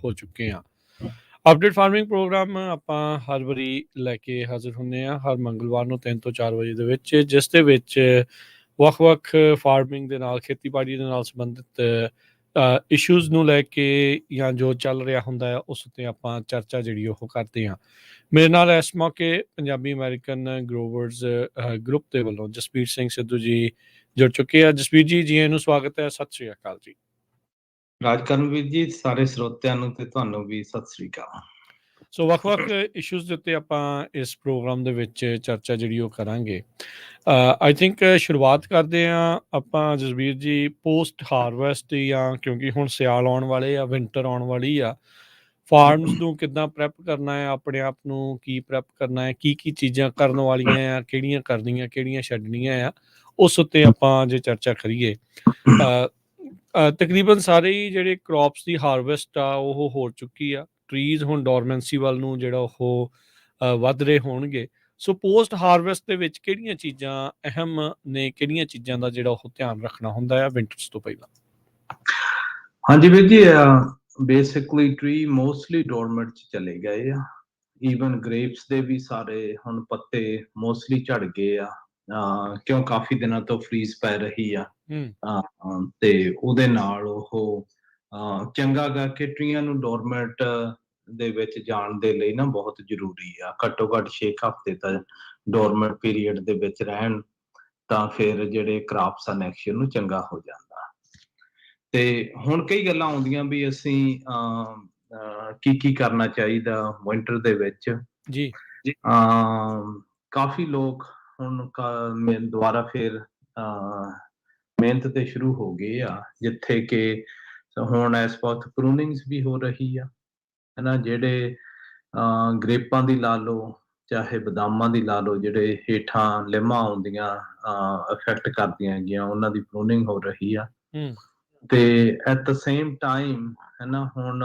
ਹੋ ਚੁੱਕੇ ਹਾਂ। ਅਪਡੇਟ ਫਾਰਮਿੰਗ ਪ੍ਰੋਗਰਾਮ ਆਪਾਂ ਹਰ ਵਾਰੀ ਲੈ ਕੇ ਹਾਜ਼ਰ ਹੁੰਦੇ ਹਾਂ ਹਰ ਮੰਗਲਵਾਰ ਨੂੰ 3 ਤੋਂ 4 ਵਜੇ ਦੇ ਵਿੱਚ, ਜਿਸ ਦੇ ਵਿੱਚ ਵੱਖ-ਵੱਖ ਫਾਰਮਿੰਗ ਦੇ ਨਾਲ, ਖੇਤੀਬਾੜੀ ਦੇ ਨਾਲ ਸੰਬੰਧਿਤ ਇਸ਼ੂਜ਼ ਨੂੰ ਲੈ ਕੇ ਜਾਂ ਜੋ ਚੱਲ ਰਿਹਾ ਹੁੰਦਾ ਹੈ ਉਸ ਉੱਤੇ ਆਪਾਂ ਚਰਚਾ ਜਿਹੜੀ ਉਹ ਕਰਦੇ ਹਾਂ। ਮੇਰੇ ਨਾਲ ਇਸ ਮੌਕੇ ਪੰਜਾਬੀ ਅਮਰੀਕਨ ਗਰੋਵਰਜ਼ ਗਰੁੱਪ ਦੇ ਵੱਲੋਂ ਜਸਪੀਰ ਸਿੰਘ ਸਿੱਧੂ ਜੀ ਜੁੜ ਚੁੱਕੇ ਆ। ਜਸਪੀਰ ਜੀ, ਜੀ ਆਇਆਂ ਨੂੰ ਸਵਾਗਤ ਹੈ। ਸਤਿ ਸ਼੍ਰੀ ਅਕਾਲ ਜੀ। ਰਾਜਕਰਮਵੀਰ ਜੀ, ਸਾਰੇ ਸਰੋਤਿਆਂ ਨੂੰ ਤੇ ਤੁਹਾਨੂੰ ਵੀ ਸਤਿ ਸ੍ਰੀ ਅਕਾਲ। ਸੋ ਵੱਖ-ਵੱਖ ਇਸ਼ੂਜ਼ ਦੇ ਉੱਤੇ ਆਪਾਂ ਇਸ ਪ੍ਰੋਗਰਾਮ ਦੇ ਵਿੱਚ ਚਰਚਾ ਜਿਹੜੀ ਉਹ ਕਰਾਂਗੇ। ਆਈ ਥਿੰਕ ਸ਼ੁਰੂਆਤ ਕਰਦੇ ਹਾਂ ਆਪਾਂ ਜਸਬੀਰ ਜੀ ਪੋਸਟ ਹਾਰਵੈਸਟ, ਜਾਂ ਕਿਉਂਕਿ ਹੁਣ ਸਿਆਲ ਆਉਣ ਵਾਲੇ ਆ, ਵਿੰਟਰ ਆਉਣ ਵਾਲੀ ਆ, ਫਾਰਮਸ ਨੂੰ ਕਿੱਦਾਂ ਪ੍ਰੈਪ ਕਰਨਾ ਹੈ, ਆਪਣੇ ਆਪ ਨੂੰ ਕੀ ਪ੍ਰੈਪ ਕਰਨਾ ਹੈ, ਕੀ ਕੀ ਚੀਜ਼ਾਂ ਕਰਨ ਵਾਲੀਆਂ ਆ, ਕਿਹੜੀਆਂ ਕਰਨੀਆਂ, ਕਿਹੜੀਆਂ ਛੱਡਣੀਆਂ ਆ, ਉਸ ਉੱਤੇ ਆਪਾਂ ਜੇ ਚਰਚਾ ਕਰੀਏ। ਤਕਰੀਬਨ ਸਾਰੇ ਹੀ ਜਿਹੜੇ ਕ੍ਰੌਪਸ ਦੀ ਹਾਰਵੈਸਟ ਆ ਉਹ ਹੋ ਚੁੱਕੀ ਆ। ਟਰੀਜ਼ ਹੁਣ ਡੋਰਮੈਂਸੀ ਵੱਲ ਨੂੰ ਜਿਹੜਾ ਉਹ ਵੱਧ ਰਹੇ ਹੋਣਗੇ। ਸੋ ਪੋਸਟ ਹਾਰਵੈਸਟ ਦੇ ਵਿੱਚ ਕਿਹੜੀਆਂ ਚੀਜ਼ਾਂ ਅਹਿਮ ਨੇ, ਕਿਹੜੀਆਂ ਚੀਜ਼ਾਂ ਦਾ ਜਿਹੜਾ ਉਹ ਧਿਆਨ ਰੱਖਣਾ ਹੁੰਦਾ ਆ ਵਿੰਟਰਸ ਤੋਂ ਪਹਿਲਾਂ? ਹਾਂਜੀ ਵੀਰ ਜੀ, ਬੇਸਿਕਲੀ ਟਰੀ ਮੋਸਟਲੀ ਡੋਰਮੈਂਟ ਚ ਚਲੇ ਗਏ ਆ। ਈਵਨ ਗ੍ਰੇਪਸ ਦੇ ਵੀ ਸਾਰੇ ਹੁਣ ਪੱਤੇ ਮੋਸਟਲੀ ਝੜ ਗਏ ਆ, ਕਿਉਂ ਕਾਫੀ ਦਿਨਾਂ ਤੋਂ ਫਰੀਜ਼ ਪੈ ਰਹੀ ਆ। ਤੇ ਉਹਦੇ ਨਾਲ ਉਹ ਚੰਗਾ ਗਾ ਕਿ ਟਰੀਆਂ ਨੂੰ ਡੋਰਮੈਂਟ ਦੇ ਵਿੱਚ ਜਾਣ ਦੇ ਲਈ ਨਾ ਬਹੁਤ ਜ਼ਰੂਰੀ ਆ। ਘੱਟੋ ਘੱਟ 6 ਹਫ਼ਤੇ ਤਾਂ ਡੋਰਮੈਂਟ ਪੀਰੀਅਡ ਦੇ ਵਿੱਚ ਰਹਿਣ, ਤਾਂ ਫਿਰ ਜਿਹੜੇ ਕ੍ਰਾਪਸ ਆ ਨੈਕਸਟ ਨੂੰ ਚੰਗਾ ਹੋ ਜਾਂਦਾ। ਤੇ ਹੁਣ ਕਈ ਗੱਲਾਂ ਆਉਂਦੀਆਂ ਵੀ ਅਸੀਂ ਕੀ ਕਰਨਾ ਚਾਹੀਦਾ ਵਿੰਟਰ ਦੇ ਵਿੱਚ ਜੀ। ਕਾਫੀ ਲੋਕ ਹੁਣ ਦੁਬਾਰਾ ਫਿਰ ਮਿਹਨਤ ਤੇ ਸ਼ੁਰੂ ਹੋ ਗਏ ਆ, ਜਿੱਥੇ ਕਿ ਹੁਣ ਇਸ ਵਕਤ ਪ੍ਰੂਨਿੰਗਸ ਵੀ ਹੋ ਰਹੀ ਆ, ਹਨਾ। ਜਿਹੜੇ ਗ੍ਰੇਪਾਂ ਦੀ ਲਾ ਲਓ ਚਾਹੇ ਬਦਾਮਾਂ ਦੀ ਲਾ ਲਓ, ਜਿਹੜੇ ਹੇਠਾਂ ਲਿਮਾਂ ਆਉਂਦੀਆਂ ਅਫੈਕਟ ਕਰਦੀਆਂ ਹੈਗੀਆਂ, ਉਹਨਾਂ ਦੀ ਪ੍ਰੂਨਿੰਗ ਹੋ ਰਹੀ ਆ। ਤੇ ਐਟ ਦ ਸੇਮ ਟਾਈਮ ਹਨਾ, ਹੁਣ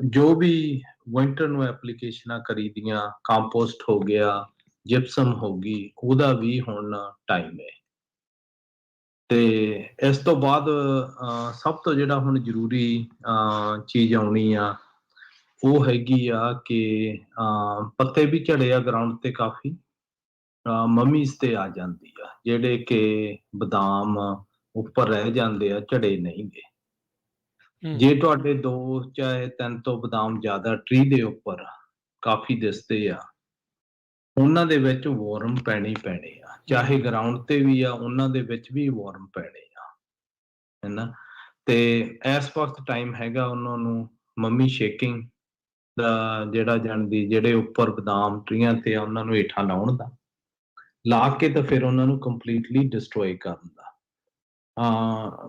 ਜੋ ਵੀ ਵਿੰਟਰ ਨੂੰ ਐਪਲੀਕੇਸ਼ਨਾਂ ਕਰੀਦੀਆਂ, ਕੰਪੋਸਟ ਹੋ ਗਿਆ, ਜਿਪਸਮ ਹੋ ਗਈ, ਉਹਦਾ ਵੀ ਹੁਣ ਟਾਈਮ ਹੈ। ਤੇ ਇਸ ਤੋਂ ਬਾਅਦ ਸਭ ਤੋਂ ਜਿਹੜਾ ਹੁਣ ਜ਼ਰੂਰੀ ਚੀਜ਼ ਆਉਣੀ ਆ ਉਹ ਹੈਗੀ ਆ ਕਿ ਪੱਤੇ ਵੀ ਝੜੇ ਆ ਗਰਾਊਂਡ ਤੇ ਕਾਫੀ, ਮਮੀਜ਼ ਤੇ ਆ ਜਾਂਦੀ ਆ, ਜਿਹੜੇ ਕਿ ਬਦਾਮ ਉੱਪਰ ਰਹਿ ਜਾਂਦੇ ਆ, ਝੜੇ ਨਹੀਂ ਗੇ। ਜੇ ਤੁਹਾਡੇ 2 ਚਾਹੇ 3 ਤੋਂ ਬਦਾਮ ਜ਼ਿਆਦਾ ਟਰੀ ਦੇ ਉੱਪਰ ਕਾਫੀ ਦਿਸਦੇ ਆ, ਉਹਨਾਂ ਦੇ ਵਿੱਚ ਵਾਰਮ ਪੈਣੇ ਆ, ਚਾਹੇ ਗਰਾਊਂਡ ਤੇ ਵੀ ਆ, ਉਹਨਾਂ ਦੇ ਵਿੱਚ ਵੀ ਵਾਰਮ ਪੈਣੇ ਆ, ਹੈਨਾ। ਤੇ ਇਸ ਵਕਤ ਟਾਈਮ ਹੈਗਾ ਉਹਨਾਂ ਨੂੰ ਮੰਮੀ ਸ਼ੇਕਿੰਗ ਦਾ, ਜਿਹੜਾ ਜਾਣਦੀ ਜਿਹੜੇ ਉੱਪਰ ਬਦਾਮ ਟਰੀਆਂ ਤੇ ਆ ਉਹਨਾਂ ਨੂੰ ਹੇਠਾਂ ਲਾਉਣ ਦਾ, ਲਾ ਕੇ ਤਾਂ ਫਿਰ ਉਹਨਾਂ ਨੂੰ ਕੰਪਲੀਟਲੀ ਡਿਸਟਰੋਏ ਕਰਨ ਦਾ।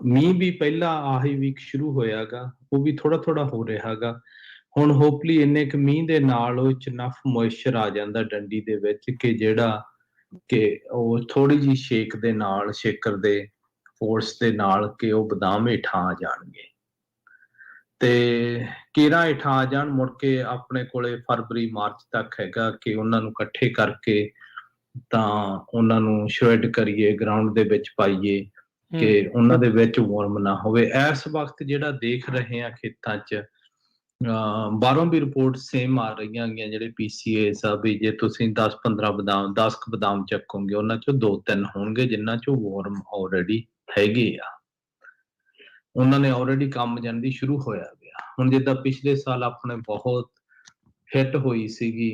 ਮੀਂਹ ਵੀ ਪਹਿਲਾਂ ਆਹੀ ਵੀਕ ਸ਼ੁਰੂ ਹੋਇਆਗਾ, ਉਹ ਵੀ ਥੋੜਾ ਥੋੜਾ ਹੋ ਰਿਹਾਗਾ। ਹੁਣ ਹੋਪਲੀ ਇੰਨੇ ਕੁ ਮੀਂਹ ਦੇ ਨਾਲ ਉਹ ਚ ਨਫ ਮੋਇਸਚਰ ਆ ਜਾਂਦਾ ਡੰਡੀ ਦੇ ਵਿੱਚ, ਕਿ ਜਿਹੜਾ ਕਿ ਉਹ ਥੋੜੀ ਜਿਹੀ ਸ਼ੇਕ ਦੇ ਨਾਲ, ਸ਼ੇਕਰ ਦੇ ਫੋਰਸ ਦੇ ਨਾਲ, ਕਿ ਉਹ ਬਦਾਮ ਹੇਠਾਂ ਆ ਜਾਣਗੇ। ਤੇ ਕੇਰਾਂ ਹੇਠਾਂ ਆ ਜਾਣ, ਮੁੜ ਕੇ ਆਪਣੇ ਕੋਲੇ ਫਰਵਰੀ ਮਾਰਚ ਤੱਕ ਹੈਗਾ ਕਿ ਉਹਨਾਂ ਨੂੰ ਇਕੱਠੇ ਕਰਕੇ ਤਾਂ ਉਹਨਾਂ ਨੂੰ ਸ਼ਰੈਡ ਕਰੀਏ, ਗਰਾਊਂਡ ਦੇ ਵਿੱਚ ਪਾਈਏ, ਕਿ ਉਹਨਾਂ ਦੇ ਵਿੱਚ ਵਾਰਮ ਨਾ ਹੋਵੇ। ਇਸ ਵਕਤ ਜਿਹੜਾ ਦੇਖ ਰਹੇ ਆ ਖੇਤਾਂ 'ਚ, ਬਾਹਰੋਂ ਵੀ ਰਿਪੋਰਟ ਸੇਮ ਆ ਰਹੀਆਂ ਹੈਗੀਆਂ, ਜਿਹੜੇ PCAs ਆ, ਵੀ ਜੇ ਤੁਸੀਂ 10-15 ਬਦਾਮ, 10 ਕੁ ਬਦਾਮ ਚੱਕੋਗੇ, ਉਹਨਾਂ 'ਚੋਂ 2-3 ਹੋਣਗੇ ਜਿਨ੍ਹਾਂ 'ਚੋਂ ਵਾਰਮ ਆਲਰੇਡੀ ਹੈਗੇ ਆ, ਉਹਨਾਂ ਨੇ ਆਲਰੇਡੀ ਕੰਮ ਜਾਂਦੀ ਸ਼ੁਰੂ ਹੋਇਆ ਗਿਆ। ਹੁਣ ਜਿੱਦਾਂ ਪਿਛਲੇ ਸਾਲ ਆਪਣੇ ਬਹੁਤ ਹਿੱਟ ਹੋਈ ਸੀਗੀ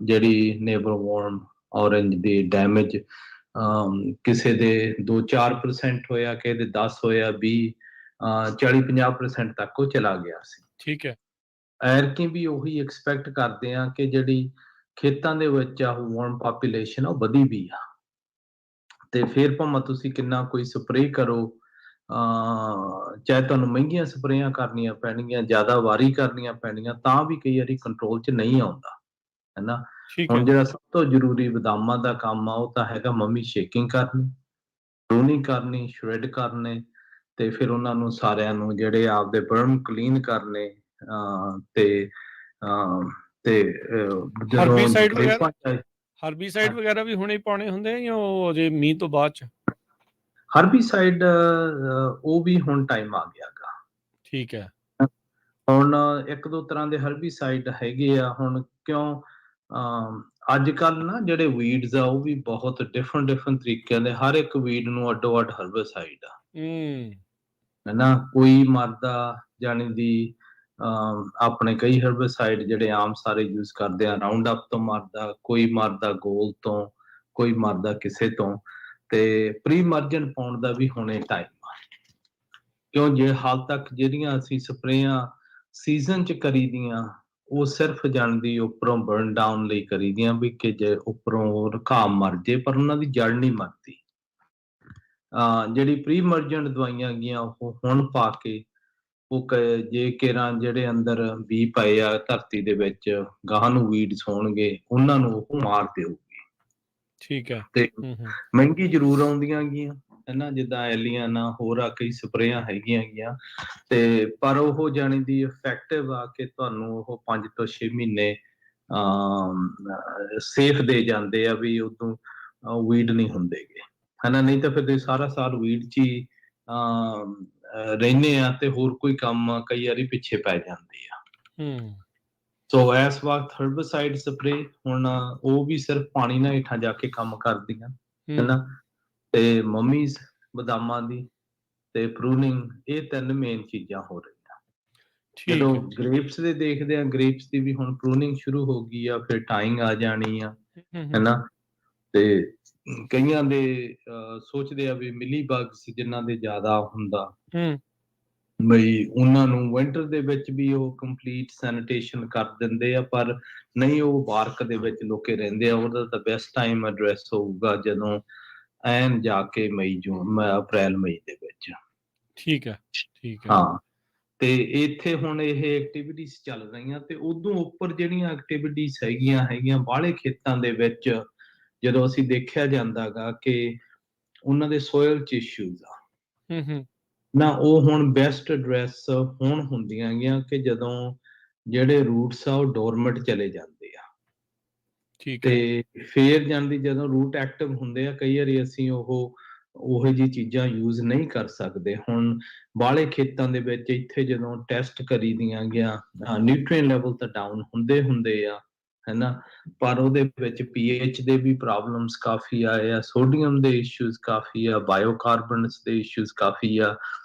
ਜਿਹੜੀ ਨੇਬਰ ਵਾਰਮ ਔਰੰਜ ਦੀ ਡੈਮੇਜ, ਕਿਸੇ ਦੇ 2-4% ਹੋਇਆ, ਕਿਸੇ ਦੇ 10 ਹੋਇਆ, 20, 40-50% ਤੱਕ ਉਹ ਚਲਾ ਗਿਆ ਸੀ। ਠੀਕ ਹੈ। ਐਰਕੀ ਵੀ ਉਹੀ ਐਕਸਪੈਕਟ ਕਰਦੇ ਆ ਕਿ ਜਿਹੜੀ ਖੇਤਾਂ ਦੇ ਵਿੱਚ ਆ ਵਾਰਮ ਪਾਪੂਲੇਸ਼ਨ ਉਹ ਵਧੀ ਵੀ ਆ, ਤੇ ਫਿਰ ਭਾਵੇਂ ਤੁਸੀਂ ਕਿੰਨਾ ਕੋਈ ਸਪਰੇਅ ਕਰੋ, ਚਾਹੇ ਤੁਹਾਨੂੰ ਮਹਿੰਗੀਆਂ ਸਪਰੇਆਂ ਕਰਨੀਆਂ ਪੈਣਗੀਆਂ, ਜ਼ਿਆਦਾ ਵਾਰੀ ਕਰਨੀਆਂ ਪੈਣੀਆਂ, ਤਾਂ ਵੀ ਕਈ ਵਾਰੀ ਕੰਟਰੋਲ 'ਚ ਨਹੀਂ ਆਉਂਦਾ, ਹੈਨਾ। ਹੁਣ ਜਿਹੜਾ ਸਭ ਤੋਂ ਜ਼ਰੂਰੀ ਬਦਾਮਾਂ ਦਾ ਕੰਮ ਆ ਉਹ ਤਾਂ ਹੈਗਾ ਮੰਮੀ ਸ਼ੇਕਿੰਗ ਕਰਨੀ, ਪ੍ਰੂਨਿੰਗ ਕਰਨੀ, ਸ਼ਰੈਡ ਕਰਨੇ, ਤੇ ਫਿਰ ਉਹਨਾਂ ਨੂੰ ਸਾਰਿਆਂ ਨੂੰ ਜਿਹੜੇ ਆਪਦੇ ਬਰਮ ਕਲੀਨ ਕਰਨੇ, ਤੇ ਹਰਬੀਸਾਈਡ ਵਗੈਰਾ ਵੀ ਹੁਣੇ ਪਾਉਣੇ ਹੁੰਦੇ ਆ ਜਾਂ ਉਹ ਅਜੇ ਮੀਂਹ ਤੋਂ ਬਾਅਦ 'ਚ? ਹਰਬੀਸਾਈਡ ਉਹ ਵੀ ਹੁਣ ਟਾਈਮ ਆ ਗਿਆਗਾ। ਠੀਕ ਹੈ। ਹੁਣ ਇੱਕ ਦੋ ਤਰ੍ਹਾਂ ਦੇ ਹਰਬੀਸਾਈਡ ਹੈਗੇ ਆ ਹੁਣ ਕਿਉਂ ਅੱਜ ਕੱਲ ਨਾ ਜਿਹੜੇ ਵੀਡਸ ਆ ਉਹ ਵੀ ਬਹੁਤ ਡਿਫਰੈਂਟ ਤਰੀਕਿਆਂ ਦੇ, ਹਰ ਇੱਕ ਵੀਡ ਨੂੰ ਅੱਡੋ ਅੱਡ ਹਰਬੀਸਾਈਡ ਆ, ਹੂੰ ਹੈਨਾ। ਕੋਈ ਮਰਦਾ ਜਾਣੀ ਦੀ ਆਪਣੇ ਕਈ ਹਰਬੀਸਾਈਡ ਜਿਹੜੇ ਆਮ ਸਾਰੇ ਯੂਜ਼ ਕਰਦੇ ਆ, ਰਾਉਂਡ ਅਪ ਤੋਂ ਮਰਦਾ, ਕੋਈ ਮਰਦਾ ਗੋਲ ਤੋਂ, ਕੋਈ ਮਰਦਾ ਕਿਸੇ ਤੋਂ, ਤੇ ਪ੍ਰੀ ਮਰਜਨ ਪਾਉਣ ਦਾ ਵੀ ਹੁਣੇ ਟਾਈਮ ਆ, ਕਿਉਂ ਜੇ ਹਾਲ ਤੱਕ ਜਿਹੜੀਆਂ ਅਸੀਂ ਸਪਰੇਆਂ ਸੀਜ਼ਨ ਚ ਕਰੀ ਦੀਆਂ ਉਹ ਸਿਰਫ ਜਾਣਦੀ ਉੱਪਰੋਂ ਬਰਨ ਡਾਊਨ ਲਈ ਕਰੀ ਦੀਆਂ ਵੀ ਕਿ ਜੇ ਉੱਪਰੋਂ ਘਾਹ ਮਰ ਜੇ ਪਰ ਉਹਨਾਂ ਦੀ ਜੜ ਨਹੀਂ ਮਰਦੀ। ਜਿਹੜੀ ਪ੍ਰੀ ਮਰਜੈਂਟ ਦਵਾਈਆਂ ਗੀਆਂ ਉਹ ਹੁਣ ਪਾ ਕੇ ਉਹ ਜੇ ਕੇਰਾਂ ਜਿਹੜੇ ਅੰਦਰ ਬੀ ਪਏ ਆ ਧਰਤੀ ਦੇ ਵਿੱਚ ਗਾਹ ਨੂੰ ਵੀਡਸ ਹੋਣਗੇ ਉਹਨਾਂ ਨੂੰ ਉਹ ਮਾਰ ਦਿਓਗੀ। ਠੀਕ ਹੈ। ਤੇ ਹੂੰ ਮਹਿੰਗੀ ਜ਼ਰੂਰ ਆਉਂਦੀਆਂ ਗੀਆਂ ਹੈਨਾ, ਜਿੱਦਾਂ ਐਲੀਆਨਾ ਹੋਰ ਆ ਕਈ ਸਪਰੇਆਂ ਹੈਗੀਆਂ ਗੀਆਂ, ਤੇ ਪਰ ਉਹ ਜਾਣੀ ਦੀ ਇਫੈਕਟਿਵ ਆ ਕਿ ਤੁਹਾਨੂੰ ਉਹ 5 ਤੋਂ 6 ਮਹੀਨੇ ਸੇਫ ਦੇ ਜਾਂਦੇ ਆ ਵੀ ਉਦੋਂ ਵੀਡ ਨਹੀਂ ਹੁੰਦੇਗੇ ਹਨਾ। ਨਹੀਂ ਤਾਂ ਫਿਰ ਤੁਸੀਂ ਸਾਰਾ ਸਾਲ ਵੀਡ ਚ ਹੀ ਰਹਿੰਦੇ ਆ ਤੇ ਹੋਰ ਕੋਈ ਕੰਮ ਕਈ ਵਾਰੀ ਪਿੱਛੇ ਪੈ ਜਾਂਦੇ ਆ। ਹੂੰ ਸੋ ਇਸ ਵਕਤ ਹਰਬਸਾਈਡ ਸਪਰੇ ਹੁਣ ਉਹ ਵੀ ਸਿਰਫ ਪਾਣੀ ਨਾਲ ਹੇਠਾਂ ਜਾ ਕੇ ਕੰਮ ਕਰਦੀਆਂ ਹੈਨਾ, ਤੇ ਮਮੀਜ਼ ਬਦਾਮਾਂ ਦੀ ਤੇ ਪ੍ਰੂਨਿੰਗ, ਇਹ ਤਿੰਨ ਮੇਨ ਚੀਜ਼ਾਂ ਹੋ ਰਹੀਆਂ। ਠੀਕ ਜਦੋਂ ਹੈ। ਗ੍ਰੇਪਸ ਦੇ ਦੇਖਦੇ ਆ, ਗ੍ਰੇਪਸ ਦੀ ਵੀ ਹੁਣ ਪ੍ਰੂਨਿੰਗ ਸ਼ੁਰੂ ਹੋ ਗਈ ਆ, ਫਿਰ ਟਾਈਂਗ ਆ ਜਾਣੀ ਆ ਹੈਨਾ। ਤੇ ਕਈਆਂ ਦੇ ਸੋਚਦੇ ਆ ਵੀ ਮਿਲੀ ਬਗਸ ਜਿਨ੍ਹਾਂ ਦੇ ਜ਼ਿਆਦਾ ਹੁੰਦਾ ਬਈ ਉਹਨਾਂ ਨੂੰ ਵਿੰਟਰ ਦੇ ਵਿੱਚ ਵੀ ਉਹ ਕੰਪਲੀਟ ਸੈਨੀਟੇਸ਼ਨ ਕਰ ਦਿੰਦੇ ਆ, ਪਰ ਨਹੀਂ ਉਹ ਬਾਰਕ ਦੇ ਵਿੱਚ ਲੋਕੇ ਰਹਿੰਦੇ ਆ। ਉਹਦਾ ਤਾਂ ਬੈਸਟ ਟਾਈਮ ਐਡਰੈਸ ਹੋਊਗਾ ਜਦੋਂ ਐਨ ਜਾ ਕੇ ਅਪ੍ਰੈਲ ਮਈ ਦੇ ਵਿੱਚ। ਠੀਕ ਹੈ। ਠੀਕ ਹੈ। ਹਾਂ, ਤੇ ਇੱਥੇ ਹੁਣ ਇਹ ਐਕਟੀਵਿਟੀਜ਼ ਚੱਲ ਰਹੀਆਂ ਤੇ ਉਦੋਂ ਉੱਪਰ ਜਿਹੜੀਆਂ ਐਕਟੀਵਿਟੀਜ਼ ਹੈਗੀਆਂ ਬਾਹਲੇ ਖੇਤਾਂ ਦੇ ਵਿੱਚ ਜਦੋਂ ਅਸੀਂ ਦੇਖਿਆ ਜਾਂਦਾਗਾ ਕਿ ਉਹਨਾਂ ਦੇ ਸੋਇਲ ਚ ਇਸ਼ੂਜ਼ ਆ ਨਾ, ਉਹ ਹੁਣ ਬੈਸਟ ਐਡਰੈਸ ਹੁਣ ਹੁੰਦੀਆਂ ਗੀਆਂ ਕਿ ਜਦੋਂ ਜਿਹੜੇ ਰੂਟਸ ਆ ਉਹ ਡੋਰਮੈਂਟ ਚਲੇ ਜਾਂਦੇ ਆ। ਠੀਕ ਹੈ। ਤੇ ਫੇਰ ਜਾਂਦੀ ਜਦੋਂ ਰੂਟ ਐਕਟਿਵ ਹੁੰਦੇ ਆ, ਕਈ ਵਾਰੀ ਅਸੀਂ ਉਹੋ ਜਿਹੀ ਚੀਜ਼ਾਂ ਯੂਜ਼ ਨਹੀਂ ਕਰ ਸਕਦੇ। ਹੁਣ ਬਾਹਲੇ ਖੇਤਾਂ ਦੇ ਵਿੱਚ ਇੱਥੇ ਜਦੋਂ ਟੈਸਟ ਕਰੀ ਦੀਆਂ ਗਿਆ, ਨਿਊਟ੍ਰੀਐਂਟ ਲੈਵਲ ਤਾਂ ਡਾਊਨ ਹੁੰਦੇ ਆ ਹੈਨਾ, ਪਰ ਉਹਦੇ ਵਿੱਚ ਪੀਐਚ ਦੇ ਵੀ ਪ੍ਰੋਬਲਮਸ ਕਾਫੀ ਆਏ ਆ, ਸੋਡੀਅਮ ਦੇ ਇਸ਼ੂਜ਼ ਕਾਫੀ ਆ, ਬਾਇਓਕਾਰਬਨਸ ਦੇ ਇਸ਼ੂਜ਼ ਕਾਫੀ ਆ।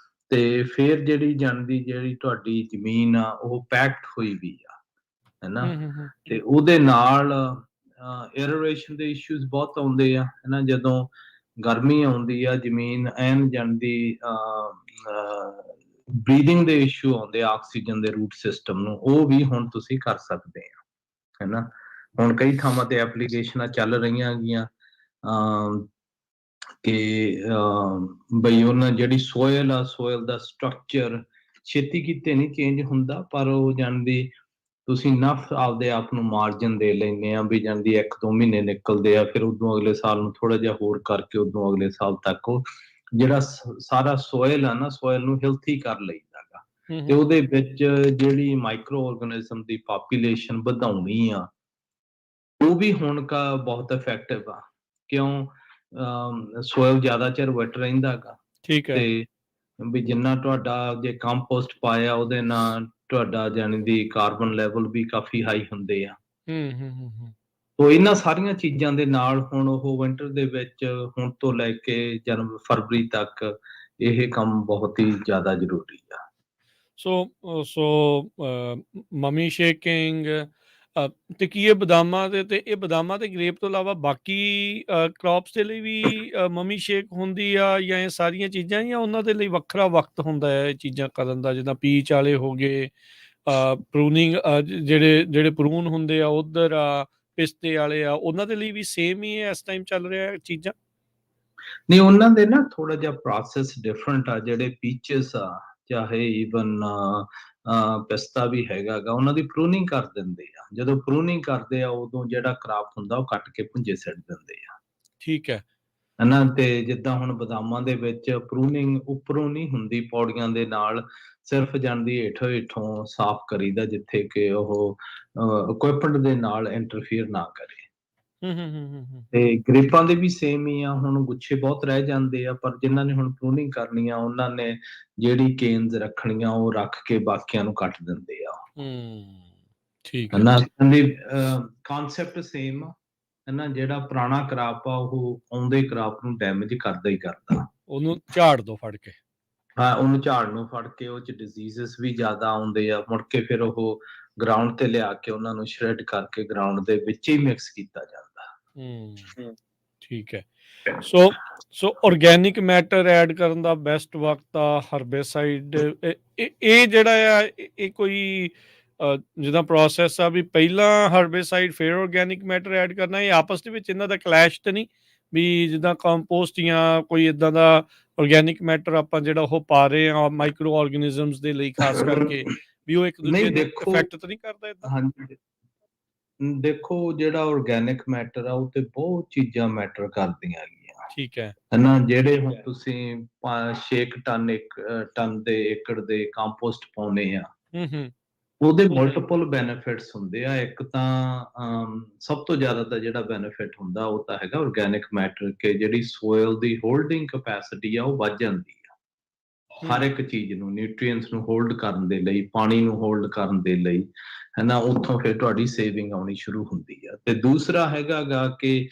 ਤੇ ਫਿਰ ਜਿਹੜੀ ਤੁਹਾਡੀ ਜ਼ਮੀਨ ਆ ਉਹ ਪੈਕਡ ਹੋਈ ਵੀ ਆ ਹੈਨਾ, ਤੇ ਉਹਦੇ ਨਾਲ 에ਰੋਰੇਸ਼ਨ ਦੇ ਇਸ਼ੂਜ਼ ਬਹੁਤ ਆਉਂਦੇ ਆ ਹੈਨਾ। ਜਦੋਂ ਗਰਮੀ ਆਉਂਦੀ ਆ ਜ਼ਮੀਨ ਐਨ ਜਾਂਦੀ ਬਰੀਥਿੰਗ ਦੇ ਇਸ਼ੂ ਆਉਂਦੇ ਆ ਆਕਸੀਜਨ ਦੇ ਰੂਟ ਸਿਸਟਮ ਨੂੰ, ਉਹ ਵੀ ਹੁਣ ਤੁਸੀਂ ਕਰ ਸਕਦੇ ਆ ਹੈਨਾ। ਹੁਣ ਕਈ ਥਾਵਾਂ ਤੇ ਐਪਲੀਕੇਸ਼ਨਾਂ ਚੱਲ ਰਹੀਆਂ ਹੈਗੀਆਂ ਕਿ ਬਈ ਉਹਨਾਂ ਜਿਹੜੀ ਸੋਇਲ ਆ, ਸੋਇਲ ਦਾ ਸਟਰਕਚਰ ਛੇਤੀ ਕਿਤੇ ਨਹੀਂ ਚੇਂਜ ਹੁੰਦਾ, ਪਰ ਉਹ ਜਾਣਦੀ ਤੁਸੀਂ ਨਫ ਆਪਦੇ ਆਪ ਨੂੰ ਮਾਰਜਨ ਦੇ ਲੈਂਦੇ ਆ ਵੀ ਜਾਂਦੀ 1-2 ਮਹੀਨੇ ਨਿਕਲਦੇ ਆ, ਫਿਰ ਉਦੋਂ ਅਗਲੇ ਸਾਲ ਨੂੰ ਥੋੜਾ ਜਿਹਾ ਹੋਰ ਕਰਕੇ ਉਦੋਂ ਅਗਲੇ ਸਾਲ ਤੱਕ ਉਹ ਜਿਹੜਾ ਸਾਰਾ ਸੋਇਲ ਆ ਨਾ, ਸੋਇਲ ਨੂੰ ਹੈਲਥੀ ਕਰ ਲਈਦਾਗਾ। ਤੇ ਉਹਦੇ ਵਿੱਚ ਜਿਹੜੀ ਮਾਈਕਰੋ ਆਰਗੇਨਿਜ਼ਮ ਦੀ ਪਾਪੂਲੇਸ਼ਨ ਵਧਾਉਣੀ ਆ ਉਹ ਵੀ ਹੁਣ ਬਹੁਤ ਇਫੈਕਟਿਵ ਆ, ਕਿਉਂ ਸੋਇਲ ਜ਼ਿਆਦਾ ਚਿਰ ਵੈਟ ਰਹਿੰਦਾਗਾ। ਠੀਕ ਹੈ। ਤੇ ਵੀ ਜਿੰਨਾ ਤੁਹਾਡਾ ਜੇ ਕੰਪੋਸਟ ਪਾਇਆ ਉਹਦੇ ਨਾਲ ਤੁਹਾਡਾ ਜਾਣੀ ਦੀ ਕਾਰਬਨ ਲੈਵਲ ਵੀ ਕਾਫੀ ਹਾਈ ਹੁੰਦੇ ਆ। ਤੋ ਇਹਨਾਂ ਸਾਰੀਆਂ ਚੀਜ਼ਾਂ ਦੇ ਨਾਲ ਹੁਣ ਉਹ ਵਿੰਟਰ ਦੇ ਵਿੱਚ ਹੁਣ ਤੋਂ ਲੈ ਕੇ ਫਰਵਰੀ ਤੱਕ ਇਹ ਕੰਮ ਬਹੁਤ ਹੀ ਜ਼ਿਆਦਾ ਜ਼ਰੂਰੀ ਆ। ਸੋ ਮਮੀ ਸ਼ੇਕਿੰਗ ਤੇ ਕੀ ਇਹ ਬਦਾਮਾਂ ਤੇ ਗ੍ਰੇਪ ਤੋਂ ਇਲਾਵਾ ਬਾਕੀ ਕ੍ਰੌਪਸ ਦੇ ਲਈ ਵੀ ਮਮੀ ਸ਼ੇਕ ਹੁੰਦੀ ਆ, ਜਾਂ ਇਹ ਸਾਰੀਆਂ ਚੀਜ਼ਾਂ, ਜਾਂ ਉਹਨਾਂ ਦੇ ਲਈ ਵੱਖਰਾ ਵਕਤ ਹੁੰਦਾ ਹੈ ਇਹ ਚੀਜ਼ਾਂ ਕਰਨ ਦਾ, ਜਿੱਦਾਂ ਪੀਚ ਵਾਲੇ ਹੋ ਗਏ, ਪ੍ਰੂਨਿੰਗ ਜਿਹੜੇ ਪ੍ਰੂਨ ਹੁੰਦੇ ਆ ਉਧਰ ਆ, ਪਿਸਤੇ ਵਾਲੇ ਆ, ਉਹਨਾਂ ਦੇ ਲਈ ਵੀ ਸੇਮ ਹੀ ਇਸ ਟਾਈਮ ਚੱਲ ਰਿਹਾ ਚੀਜ਼ਾਂ? ਨਹੀਂ, ਉਹਨਾਂ ਦੇ ਨਾ ਥੋੜਾ ਜਿਹਾ ਪ੍ਰੋਸੈਸ ਡਿਫਰੈਂਟ ਆ। ਜਿਹੜੇ ਪੀਚਸ ਆ ਚਾਹੇ ਈਵਨ ਪਿਸਤਾ ਵੀ ਹੈਗਾਗਾ, ਉਹਨਾਂ ਦੀ ਪ੍ਰੂਨਿੰਗ ਕਰ ਦਿੰਦੇ ਆ। ਜਦੋਂ ਪ੍ਰੂਨਿੰਗ ਕਰਦੇ ਆ ਉਦੋਂ ਜਿਹੜਾ ਕ੍ਰਾਪ ਹੁੰਦਾ ਉਹ ਕੱਟ ਕੇ ਭੁੰਜੇ ਸਿੱਟ ਦਿੰਦੇ ਆ। ਠੀਕ ਹੈ। ਹਨਾ, ਤੇ ਜਿੱਦਾਂ ਹੁਣ ਬਦਾਮਾਂ ਦੇ ਵਿੱਚ ਪ੍ਰੂਨਿੰਗ ਉੱਪਰੋਂ ਨਹੀਂ ਹੁੰਦੀ, ਪੌੜੀਆਂ ਦੇ ਨਾਲ ਸਿਰਫ ਜਾਂਦੀ ਹੇਠੋਂ ਸਾਫ਼ ਕਰੀਦਾ, ਜਿੱਥੇ ਕਿ ਉਹ ਇਕੁਇਪਮੈਂਟ ਦੇ ਨਾਲ ਇੰਟਰਫੀਅਰ ਨਾ ਕਰੇ। ਤੇ ਗ੍ਰੇਪਾਂ ਦੇ ਵੀ ਸੇਮ ਹੀ ਆ, ਹੁਣ ਗੁੱਛੇ ਬਹੁਤ ਰਹਿ ਜਾਂਦੇ ਆ, ਪਰ ਜਿਨ੍ਹਾਂ ਨੇ ਹੁਣ ਪ੍ਰੂਨਿੰਗ ਕਰਨੀ ਆ ਉਹਨਾਂ ਨੇ ਜਿਹੜੀ ਕੇਨਸ ਰੱਖਣੀਆਂ ਉਹ ਰੱਖ ਕੇ ਬਾਕੀਆਂ ਨੂੰ ਕੱਟ ਦਿੰਦੇ ਆ। ਠੀਕ ਹੈ। ਹਨਾ ਕਹਿੰਦੇ ਕਾਨਸੈਪਟ ਸੇਮ ਆ, ਹਨਾ ਜਿਹੜਾ ਪੁਰਾਣਾ ਕਰਾਪ ਆ ਉਹ ਆਉਂਦੇ ਕਰਾਪ ਨੂੰ ਡੈਮੇਜ ਕਰਦਾ ਹੀ ਕਰਦਾ। ਉਹਨੂੰ ਝਾੜ ਦੋ ਫੜ ਕੇ। ਹਾਂ, ਉਹਨੂੰ ਝਾੜ ਨੂੰ ਫੜ ਕੇ ਉਹ ਚ ਡਿਜ਼ੀਜ਼ਸ ਵੀ ਜ਼ਿਆਦਾ ਆਉਂਦੇ ਆ, ਮੁੜ ਕੇ ਫਿਰ ਉਹ ਗਰਾਊਂਡ ਤੇ ਲਿਆ ਕੇ ਉਹਨਾਂ ਨੂੰ ਸ਼੍ਰੈਡ ਕਰਕੇ ਗਰਾਊਂਡ ਦੇ ਵਿੱਚ ਹੀ ਮਿਕਸ ਕੀਤਾ ਜਾਂਦਾ। ਠੀਕ ਹੈ। ਸੋ ਆਰਗੈਨਿਕ ਮੈਟਰ ਐਡ ਕਰਨ ਦਾ ਬੈਸਟ ਵਕਤ ਆ ਹਰਬਿਸਾਈਡ, ਇਹ ਜਿਹੜਾ ਆ ਇਹ ਕੋਈ ਜਿੱਦਾਂ ਪ੍ਰੋਸੈਸ ਆ ਵੀ ਪਹਿਲਾਂ ਹਰਬਿਸਾਈਡ ਫਿਰ ਆਰਗੈਨਿਕ ਮੈਟਰ ਐਡ ਕਰਨਾ, ਇਹ ਆਪਸ ਦੇ ਵਿੱਚ ਇਹਨਾਂ ਦਾ ਕਲੈਸ਼ ਤੇ ਨਹੀਂ ਵੀ ਜਿੱਦਾਂ ਕੰਪੋਸਟ ਜਾਂ ਕੋਈ ਇਦਾਂ ਦਾ ਆਰਗੈਨਿਕ ਮੈਟਰ ਆਪਾਂ ਜਿਹੜਾ ਉਹ ਪਾ ਰਹੇ ਆ ਮਾਈਕਰੋ ਆਰਗੇਨਿਜ਼ਮਸ ਦੇ ਲਈ ਖਾਸ ਕਰਕੇ, ਵੀ ਉਹ ਇੱਕ ਦੂਜੇ ਨੂੰ ਇਫੈਕਟ ਤਾਂ ਨਹੀਂ ਕਰਦਾ ਇਦਾਂ? ਹਾਂਜੀ, ਦੇਖੋ ਜਿਹੜਾ ਆਰਗੈਨਿਕ ਮੈਟਰ ਆ ਉਹ ਤੇ ਬਹੁਤ ਚੀਜ਼ਾਂ ਮੈਟਰ ਕਰਦੀਆਂ ਹੈਗੀਆਂ। ਠੀਕ ਹੈ। ਹਨਾ ਜਿਹੜੇ ਹੁਣ ਤੁਸੀਂ 6 ਟਨ ਦੇ ਏਕੜ ਦੇ ਕੰਪੋਸਟ ਪਾਉਨੇ ਆ, ਉਹਦੇ ਮਲਟੀਪਲ ਬੈਨੀਫਿਟਸ ਹੁੰਦੇ ਆ। ਇੱਕ ਤਾਂ ਸਭ ਤੋਂ ਜ਼ਿਆਦਾ ਤਾਂ ਜਿਹੜਾ ਬੈਨੀਫਿਟ ਹੁੰਦਾ ਉਹ ਤਾਂ ਹੈਗਾ ਆਰਗੈਨਿਕ ਮੈਟਰ, ਕਿ ਜਿਹੜੀ ਸੋਇਲ ਦੀ ਹੋਲਡਿੰਗ ਕੈਪੈਸਿਟੀ ਆ ਉਹ ਵੱਧ ਜਾਂਦੀ ਆ। ਹਰ ਇੱਕ ਚੀਜ਼ ਨੂੰ, ਨਿਊਟ੍ਰੀਐਂਟਸ ਨੂੰ ਹੋਲਡ ਕਰਨ ਦੇ ਲਈ, ਪਾਣੀ ਨੂੰ ਹੋਲਡ ਕਰਨ ਦੇ ਲਈ, ਹਨਾ ਉੱਥੋਂ ਫਿਰ ਤੁਹਾਡੀ ਸੇਵਿੰਗ ਆਉਣੀ ਸ਼ੁਰੂ ਹੁੰਦੀ ਆ। ਤੇ ਦੂਸਰਾ ਹੈਗਾ ਗਾ ਕਿ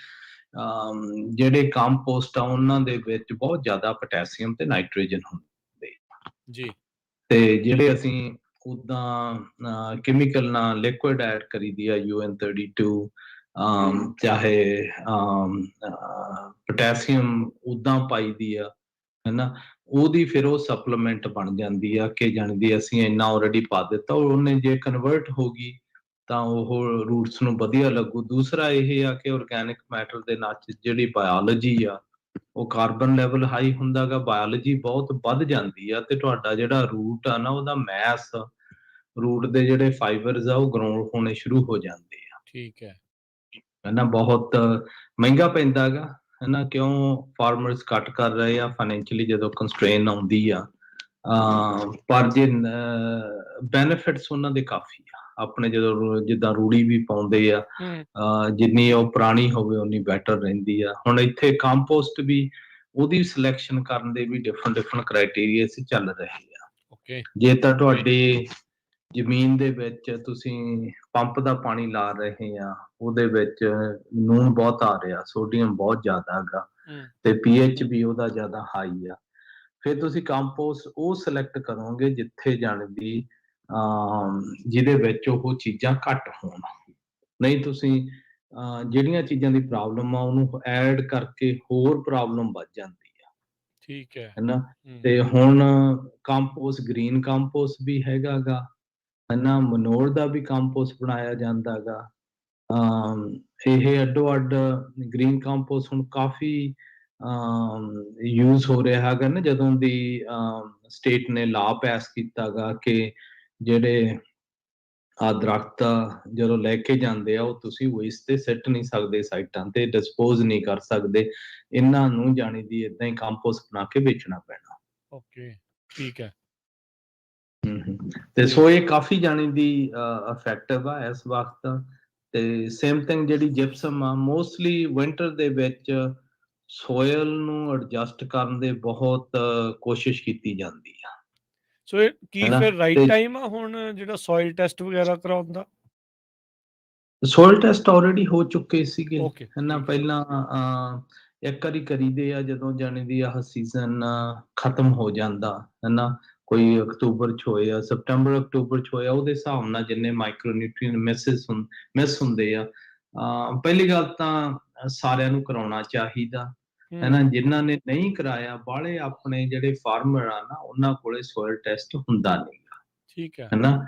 ਜਿਹੜੇ ਕੰਪੋਸਟ ਆ ਉਹਨਾਂ ਦੇ ਵਿੱਚ ਬਹੁਤ ਜ਼ਿਆਦਾ ਪੋਟੈਸ਼ੀਅਮ ਤੇ ਨਾਈਟ੍ਰੋਜਨ ਹੁੰਦੇ ਜੀ, ਤੇ ਜਿਹੜੇ ਅਸੀਂ ਉਦਾਂ ਕੈਮੀਕਲ ਨਾਲ ਲਿਕੁਇਡ ਐਡ ਕਰੀਦੀ ਆ UN32, ਚਾਹੇ ਪੋਟੈਸ਼ੀਅਮ ਉਦਾਂ ਪਾਈਦੀ ਆ, ਹਨਾ ਉਹਦੀ ਫਿਰ ਉਹ ਸਪਲੀਮੈਂਟ ਬਣ ਜਾਂਦੀ ਆ ਕਿ ਜਾਣਦੀ ਅਸੀਂ ਇੰਨਾ ਆਲਰੇਡੀ ਪਾ ਦਿੱਤਾ, ਉਹਨੇ ਜੇ ਕਨਵਰਟ ਹੋ ਗਈ ਤਾਂ ਉਹ ਰੂਟਸ ਨੂੰ ਵਧੀਆ ਲੱਗੂ। ਦੂਸਰਾ ਇਹ ਆ ਕਿ ਆਰਗੈਨਿਕ ਮੈਟਰ ਦੇ ਨਾਲ ਜਿਹੜੀ ਬਾਇਓਲੋਜੀ ਆ ਉਹ ਕਾਰਬਨ ਲੈਵਲ ਹਾਈ ਹੁੰਦਾ ਗਾ, ਬਾਇਓਲੋਜੀ ਬਹੁਤ ਵੱਧ ਜਾਂਦੀ ਆ ਤੇ ਤੁਹਾਡਾ ਜਿਹੜਾ ਰੂਟ ਆ ਨਾ ਉਹਦਾ ਮੈਸ, ਰੂਟ ਦੇ ਜਿਹੜੇ ਫਾਈਬਰਸ ਆ ਉਹ ਗਰੋ ਹੋਣੇ ਸ਼ੁਰੂ ਹੋ ਜਾਂਦੇ ਆ। ਠੀਕ ਹੈ। ਹਨਾ ਬਹੁਤ ਮਹਿੰਗਾ ਪੈਂਦਾ ਗਾ, ਹਨਾ ਕਿਉਂ ਫਾਰਮਰਸ ਕੱਟ ਕਰ ਰਹੇ ਆ ਫਾਈਨੈਂਸ਼ੀਅਲੀ ਜਦੋਂ ਕੰਸਟ੍ਰੇਨ ਆਉਂਦੀ ਆ, ਪਰ ਜੇ ਬੈਨੀਫਿਟਸ ਉਹਨਾਂ ਦੇ ਕਾਫੀ ਆ। ਆਪਣੇ ਜਦੋਂ ਜਿੱਦਾਂ ਰੂੜੀ ਵੀ ਪਾਉਂਦੇ ਆ, ਜਿੰਨੀ ਉਹ ਪੁਰਾਣੀ ਹੋਵੇ ਉਨੀ ਬੈਟਰ ਰਹਿੰਦੀ ਆ। ਹੁਣ ਇੱਥੇ ਕੰਪੋਸਟ ਵੀ ਉਹਦੀ ਸਿਲੈਕਸ਼ਨ ਕਰਨ ਦੇ ਵੀ ਡਿਫਰੈਂਟ ਕ੍ਰਾਈਟੇਰੀਆ ਚੱਲ ਰਹੇ ਆ। ਜੇ ਤਾਂ ਤੁਹਾਡੀ ਜ਼ਮੀਨ ਦੇ ਵਿੱਚ ਤੁਸੀਂ ਪੰਪ ਦਾ ਪਾਣੀ ਲਾ ਰਹੇ ਆ, ਉਹਦੇ ਵਿੱਚ ਨੂਣ ਬਹੁਤ ਆ ਰਿਹਾ, ਸੋਡੀਅਮ ਬਹੁਤ ਜ਼ਿਆਦਾ ਹੈਗਾ ਤੇ pH ਵੀ ਉਹਦਾ ਜ਼ਿਆਦਾ ਹਾਈ ਆ, ਫਿਰ ਤੁਸੀਂ ਕੰਪੋਸਟ ਉਹ ਸਿਲੈਕਟ ਕਰੋਗੇ ਜਿੱਥੇ ਜਾਣ ਦੀ ਜਿਹਦੇ ਵਿੱਚ ਉਹ ਚੀਜ਼ਾਂ ਘੱਟ ਹੋਣ। ਨਹੀਂ ਤੁਸੀਂ ਜਿਹੜੀਆਂ ਚੀਜ਼ਾਂ ਦੀ ਪ੍ਰੋਬਲਮ ਆ ਉਹਨੂੰ ਐਡ ਕਰਕੇ ਹੋਰ ਪ੍ਰੋਬਲਮ ਵੱਧ ਜਾਂਦੀ ਆ। ਠੀਕ ਹੈ। ਹਨਾ ਤੇ ਹੁਣ ਕੰਪੋਸਟ, ਗ੍ਰੀਨ ਕੰਪੋਸਟ ਵੀ ਹੈਗਾ ਗਾ, ਹਨਾ ਮਨੋਰ ਦਾ ਵੀ ਕੰਪੋਸਟ ਬਣਾਇਆ ਜਾਂਦਾ ਗਾ। ਇਹ ਅੱਡੋ ਅੱਡ ਗ੍ਰੀਨ ਕੰਪੋਸਟ ਹੁਣ ਕਾਫੀ ਯੂਜ਼ ਹੋ ਰਿਹਾ ਹੈਗਾ ਨਾ, ਜਦੋਂ ਦੀ ਸਟੇਟ ਨੇ ਲਾਅ ਪਾਸ ਕੀਤਾ ਗਾ ਕਿ ਜਿਹੜੇ ਦਰਖਤ ਜਦੋਂ ਲੈ ਕੇ ਜਾਂਦੇ ਆ ਉਹ ਤੁਸੀਂ ਵੇਸਟ ਤੇ ਸਿੱਟ ਨਹੀਂ ਸਕਦੇ, ਸਾਈਟਾਂ ਤੇ ਡਿਸਪੋਜ਼ ਨਹੀਂ ਕਰ ਸਕਦੇ, ਇਹਨਾਂ ਨੂੰ ਜਾਣੀ ਦੀ ਏਦਾਂ ਹੀ ਕੰਪੋਸਟ ਬਣਾ ਕੇ ਵੇਚਣਾ ਪੈਣਾ। ਓਕੇ, ਠੀਕ ਹੈ। ਤੇ ਸੋ ਇਹ ਕਾਫੀ ਜਾਣੀ ਦੀ ਇਫੈਕਟਿਵ ਆ ਇਸ ਵਕਤ। ਤੇ ਸੇਮ ਥਿੰਗ ਜਿਹੜੀ ਜਿਪਸਮ ਆ, ਮੋਸਟਲੀ ਵਿੰਟਰ ਦੇ ਵਿੱਚ ਸੋਇਲ ਨੂੰ ਐਡਜਸਟ ਕਰਨ ਦੇ ਬਹੁਤ ਕੋਸ਼ਿਸ਼ ਕੀਤੀ ਜਾਂਦੀ ਆ। ਸੋ ਇਹ ਕੀ ਫਿਰ ਰਾਈਟ ਟਾਈਮ ਆ ਹੁਣ ਜਿਹੜਾ ਸੋਇਲ ਟੈਸਟ ਵਗੈਰਾ ਕਰਾਉਣ ਦਾ? ਸੋਇਲ ਟੈਸਟ ਆਲਰੇਡੀ ਹੋ ਚੁੱਕੇ ਸੀਗੇ, ਹਨਾ ਪਹਿਲਾਂ ਇੱਕ ਵਾਰੀ ਕਰੀਦੇ ਆ ਜਦੋਂ ਜਾਣੀ ਦੀ ਆਹ ਸੀਜ਼ਨ ਖਤਮ ਹੋ ਜਾਂਦਾ, ਹਨਾ ਕੋਈ ਅਕਤੂਬਰ ਚ ਹੋਇਆ, ਸਪਟੰਬਰ ਅਕਤੂਬਰ ਚ ਹੋਇਆ, ਉਹਦੇ ਹਿਸਾਬ ਨਾਲ ਜਿੰਨੇ ਮਾਈਕਰੋ ਨਿਊਟ੍ਰੀਐਂਟ ਮਿਸ ਹੁੰਦੇ ਆ। ਪਹਿਲੀ ਗੱਲ ਤਾਂ ਸਾਰਿਆਂ ਨੂੰ ਕਰਾਉਣਾ ਚਾਹੀਦਾ, ਹਨਾ ਜਿਨ੍ਹਾਂ ਨੇ ਨਹੀਂ ਕਰਾਇਆ ਬਾਹਲੇ ਆਪਣੇ ਜਿਹੜੇ ਫਾਰਮਰ ਆ ਨਾ ਉਹਨਾਂ ਕੋਲੇ ਸੋਇਲ ਟੈਸਟ ਹੁੰਦਾ ਨਹੀਂ। ਠੀਕ ਹੈ। ਹਨਾ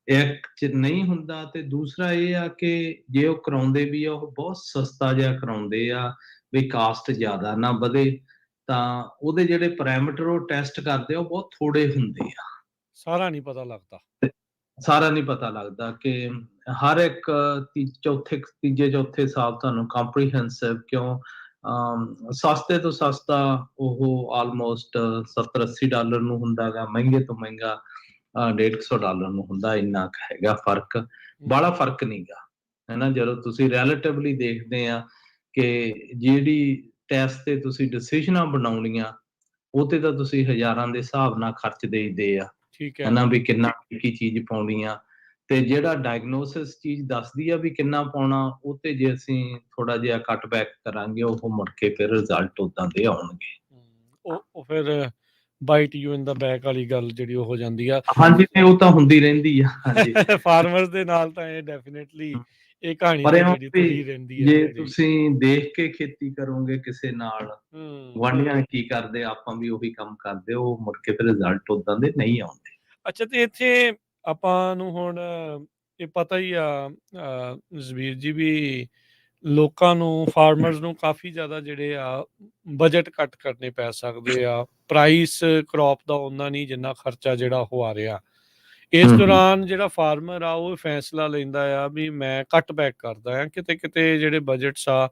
ਇੱਕ ਚ ਨਹੀਂ ਹੁੰਦਾ ਤੇ ਦੂਸਰਾ ਇਹ ਆ ਕਿ ਜੇ ਉਹ ਕਰਾਉਂਦੇ ਵੀ ਆ ਉਹ ਬਹੁਤ ਸਸਤਾ ਜਿਹਾ ਕਰਾਉਂਦੇ ਆ ਵੀ ਕਾਸਟ ਜ਼ਿਆਦਾ ਨਾ ਵਧੇ, ਤਾਂ ਉਹਦੇ ਜਿਹੜੇ ਪੈਰਾਮੀਟਰ ਉਹ ਟੈਸਟ ਕਰਦੇ ਆ ਉਹ ਬਹੁਤ ਥੋੜੇ ਹੁੰਦੇ ਆ। ਸਾਰਾ ਨਹੀਂ ਪਤਾ ਲੱਗਦਾ। ਸਾਰਾ ਨਹੀਂ ਪਤਾ ਲੱਗਦਾ ਕਿ ਹਰ ਇੱਕ ਤੀਜੇ ਚੌਥੇ ਸਾਲ ਤੁਹਾਨੂੰ ਕੰਪਰੀਹੈਂਸਿਵ ਕਿਉਂ ਸਸਤੇ ਤੋਂ ਸਸਤਾ ਉਹ ਆਲਮੋਸਟ $70-80 ਨੂੰ ਹੁੰਦਾ ਗਾ, ਮਹਿੰਗੇ ਤੋਂ ਮਹਿੰਗਾ $150 ਨੂੰ ਹੁੰਦਾ। ਇੰਨਾ ਕੁ ਹੈਗਾ ਫਰਕ, ਬਾਹਲਾ ਫਰਕ ਨਹੀਂ ਗਾ। ਹੈ ਨਾ। ਜਦੋਂ ਤੁਸੀਂ ਰਿਲੇਟਿਵਲੀ ਦੇਖਦੇ ਆ ਕਿ ਜਿਹੜੀ ਟੈਸਟ ਤੇ ਤੁਸੀਂ ਡਿਸੀਜ਼ਨਾਂ ਬਣਾਉਣੀਆਂ, ਉਹ ਤੇ ਤਾਂ ਤੁਸੀਂ ਹਜ਼ਾਰਾਂ ਦੇ ਹਿਸਾਬ ਨਾਲ ਖਰਚ ਦੇਈਦੇ ਆ, ਠੀਕ ਹੈ ਹੈ। ਨਾ, ਵੀ ਕਿੰਨਾ ਕੀ ਚੀਜ਼ ਪਾਉਣੀ ਆ। ਤੇ ਜਿਹੜਾ ਡਾਇਗਨੋਸਿਸ ਚੀਜ਼ ਦੱਸਦੀ ਆ ਵੀ ਕਿੰਨਾ ਪਾਉਣਾ, ਉਹ ਤੇ ਜੇ ਅਸੀਂ ਥੋੜਾ ਜਿਹਾ ਕੱਟ ਬੈਕ ਕਰਾਂਗੇ, ਉਹ ਮੁੜ ਕੇ ਫਿਰ ਰਿਜ਼ਲਟ ਉਦਾਂ ਦੇ ਆਉਣਗੇ। ਉਹ ਫਿਰ bite you in the back ਵਾਲੀ ਗੱਲ ਜਿਹੜੀ ਉਹ ਹੋ ਜਾਂਦੀ ਆ ਹਾਂਜੀ, ਤੇ ਉਹ ਤਾਂ ਹੁੰਦੀ ਰਹਿੰਦੀ ਆ। ਹਾਂਜੀ। ਫਾਰਮਰਸ ਦੇ ਨਾਲ ਤਾਂ ਇਹ ਡੈਫੀਨੇਟਲੀ ਇਹ ਕਹਾਣੀ ਪਰ ਤਾਂ ਇਹ ਜਿਹੜੀ ਵੀ ਤੁਰੀ ਰਹਿੰਦੀ ਹੈ ਜੇ ਜਿਹੜੀ ਤੁਸੀਂ ਦੇਖ ਕੇ ਖੇਤੀ ਕਰੋਗੇ ਕਿਸੇ ਨਾਲ, ਹੂੰ ਗੁਆਂਢੀਆਂ ਕੀ ਕਰਦੇ, ਆਪਾਂ ਵੀ ਉਹੀ ਕੰਮ ਕਰਦੇ, ਉਹ ਮੁੜ ਕੇ ਫਿਰ ਰਿਜ਼ਲਟ ਉਦਾਂ ਦੇ ਨਹੀਂ ਆਉਂਦੇ। ਅੱਛਾ, ਤੇ ਇੱਥੇ ਆਪਾਂ ਨੂੰ ਹੁਣ ਇਹ ਪਤਾ ਹੀ ਆ ਜ਼ਬੀਰ ਜੀ ਵੀ ਲੋਕਾਂ ਨੂੰ ਫਾਰਮਰਸ ਨੂੰ ਕਾਫੀ ਜ਼ਿਆਦਾ ਜਿਹੜੇ ਆ ਬਜਟ ਕੱਟ ਕਰਨੇ ਪੈ ਸਕਦੇ ਆ, ਪ੍ਰਾਈਸ ਕ੍ਰੌਪ ਦਾ ਉਹਨਾਂ ਨਹੀਂ ਜਿੰਨਾ ਖਰਚਾ ਜਿਹੜਾ ਉਹ ਆ ਰਿਹਾ। ਇਸ ਦੌਰਾਨ ਜਿਹੜਾ ਫਾਰਮਰ ਆ ਉਹ ਫੈਸਲਾ ਲੈਂਦਾ ਆ ਵੀ ਮੈਂ ਕੱਟ ਬੈਕ ਕਰਦਾ ਆ, ਕਿਤੇ ਕਿਤੇ ਜਿਹੜੇ ਬਜਟਸ ਆ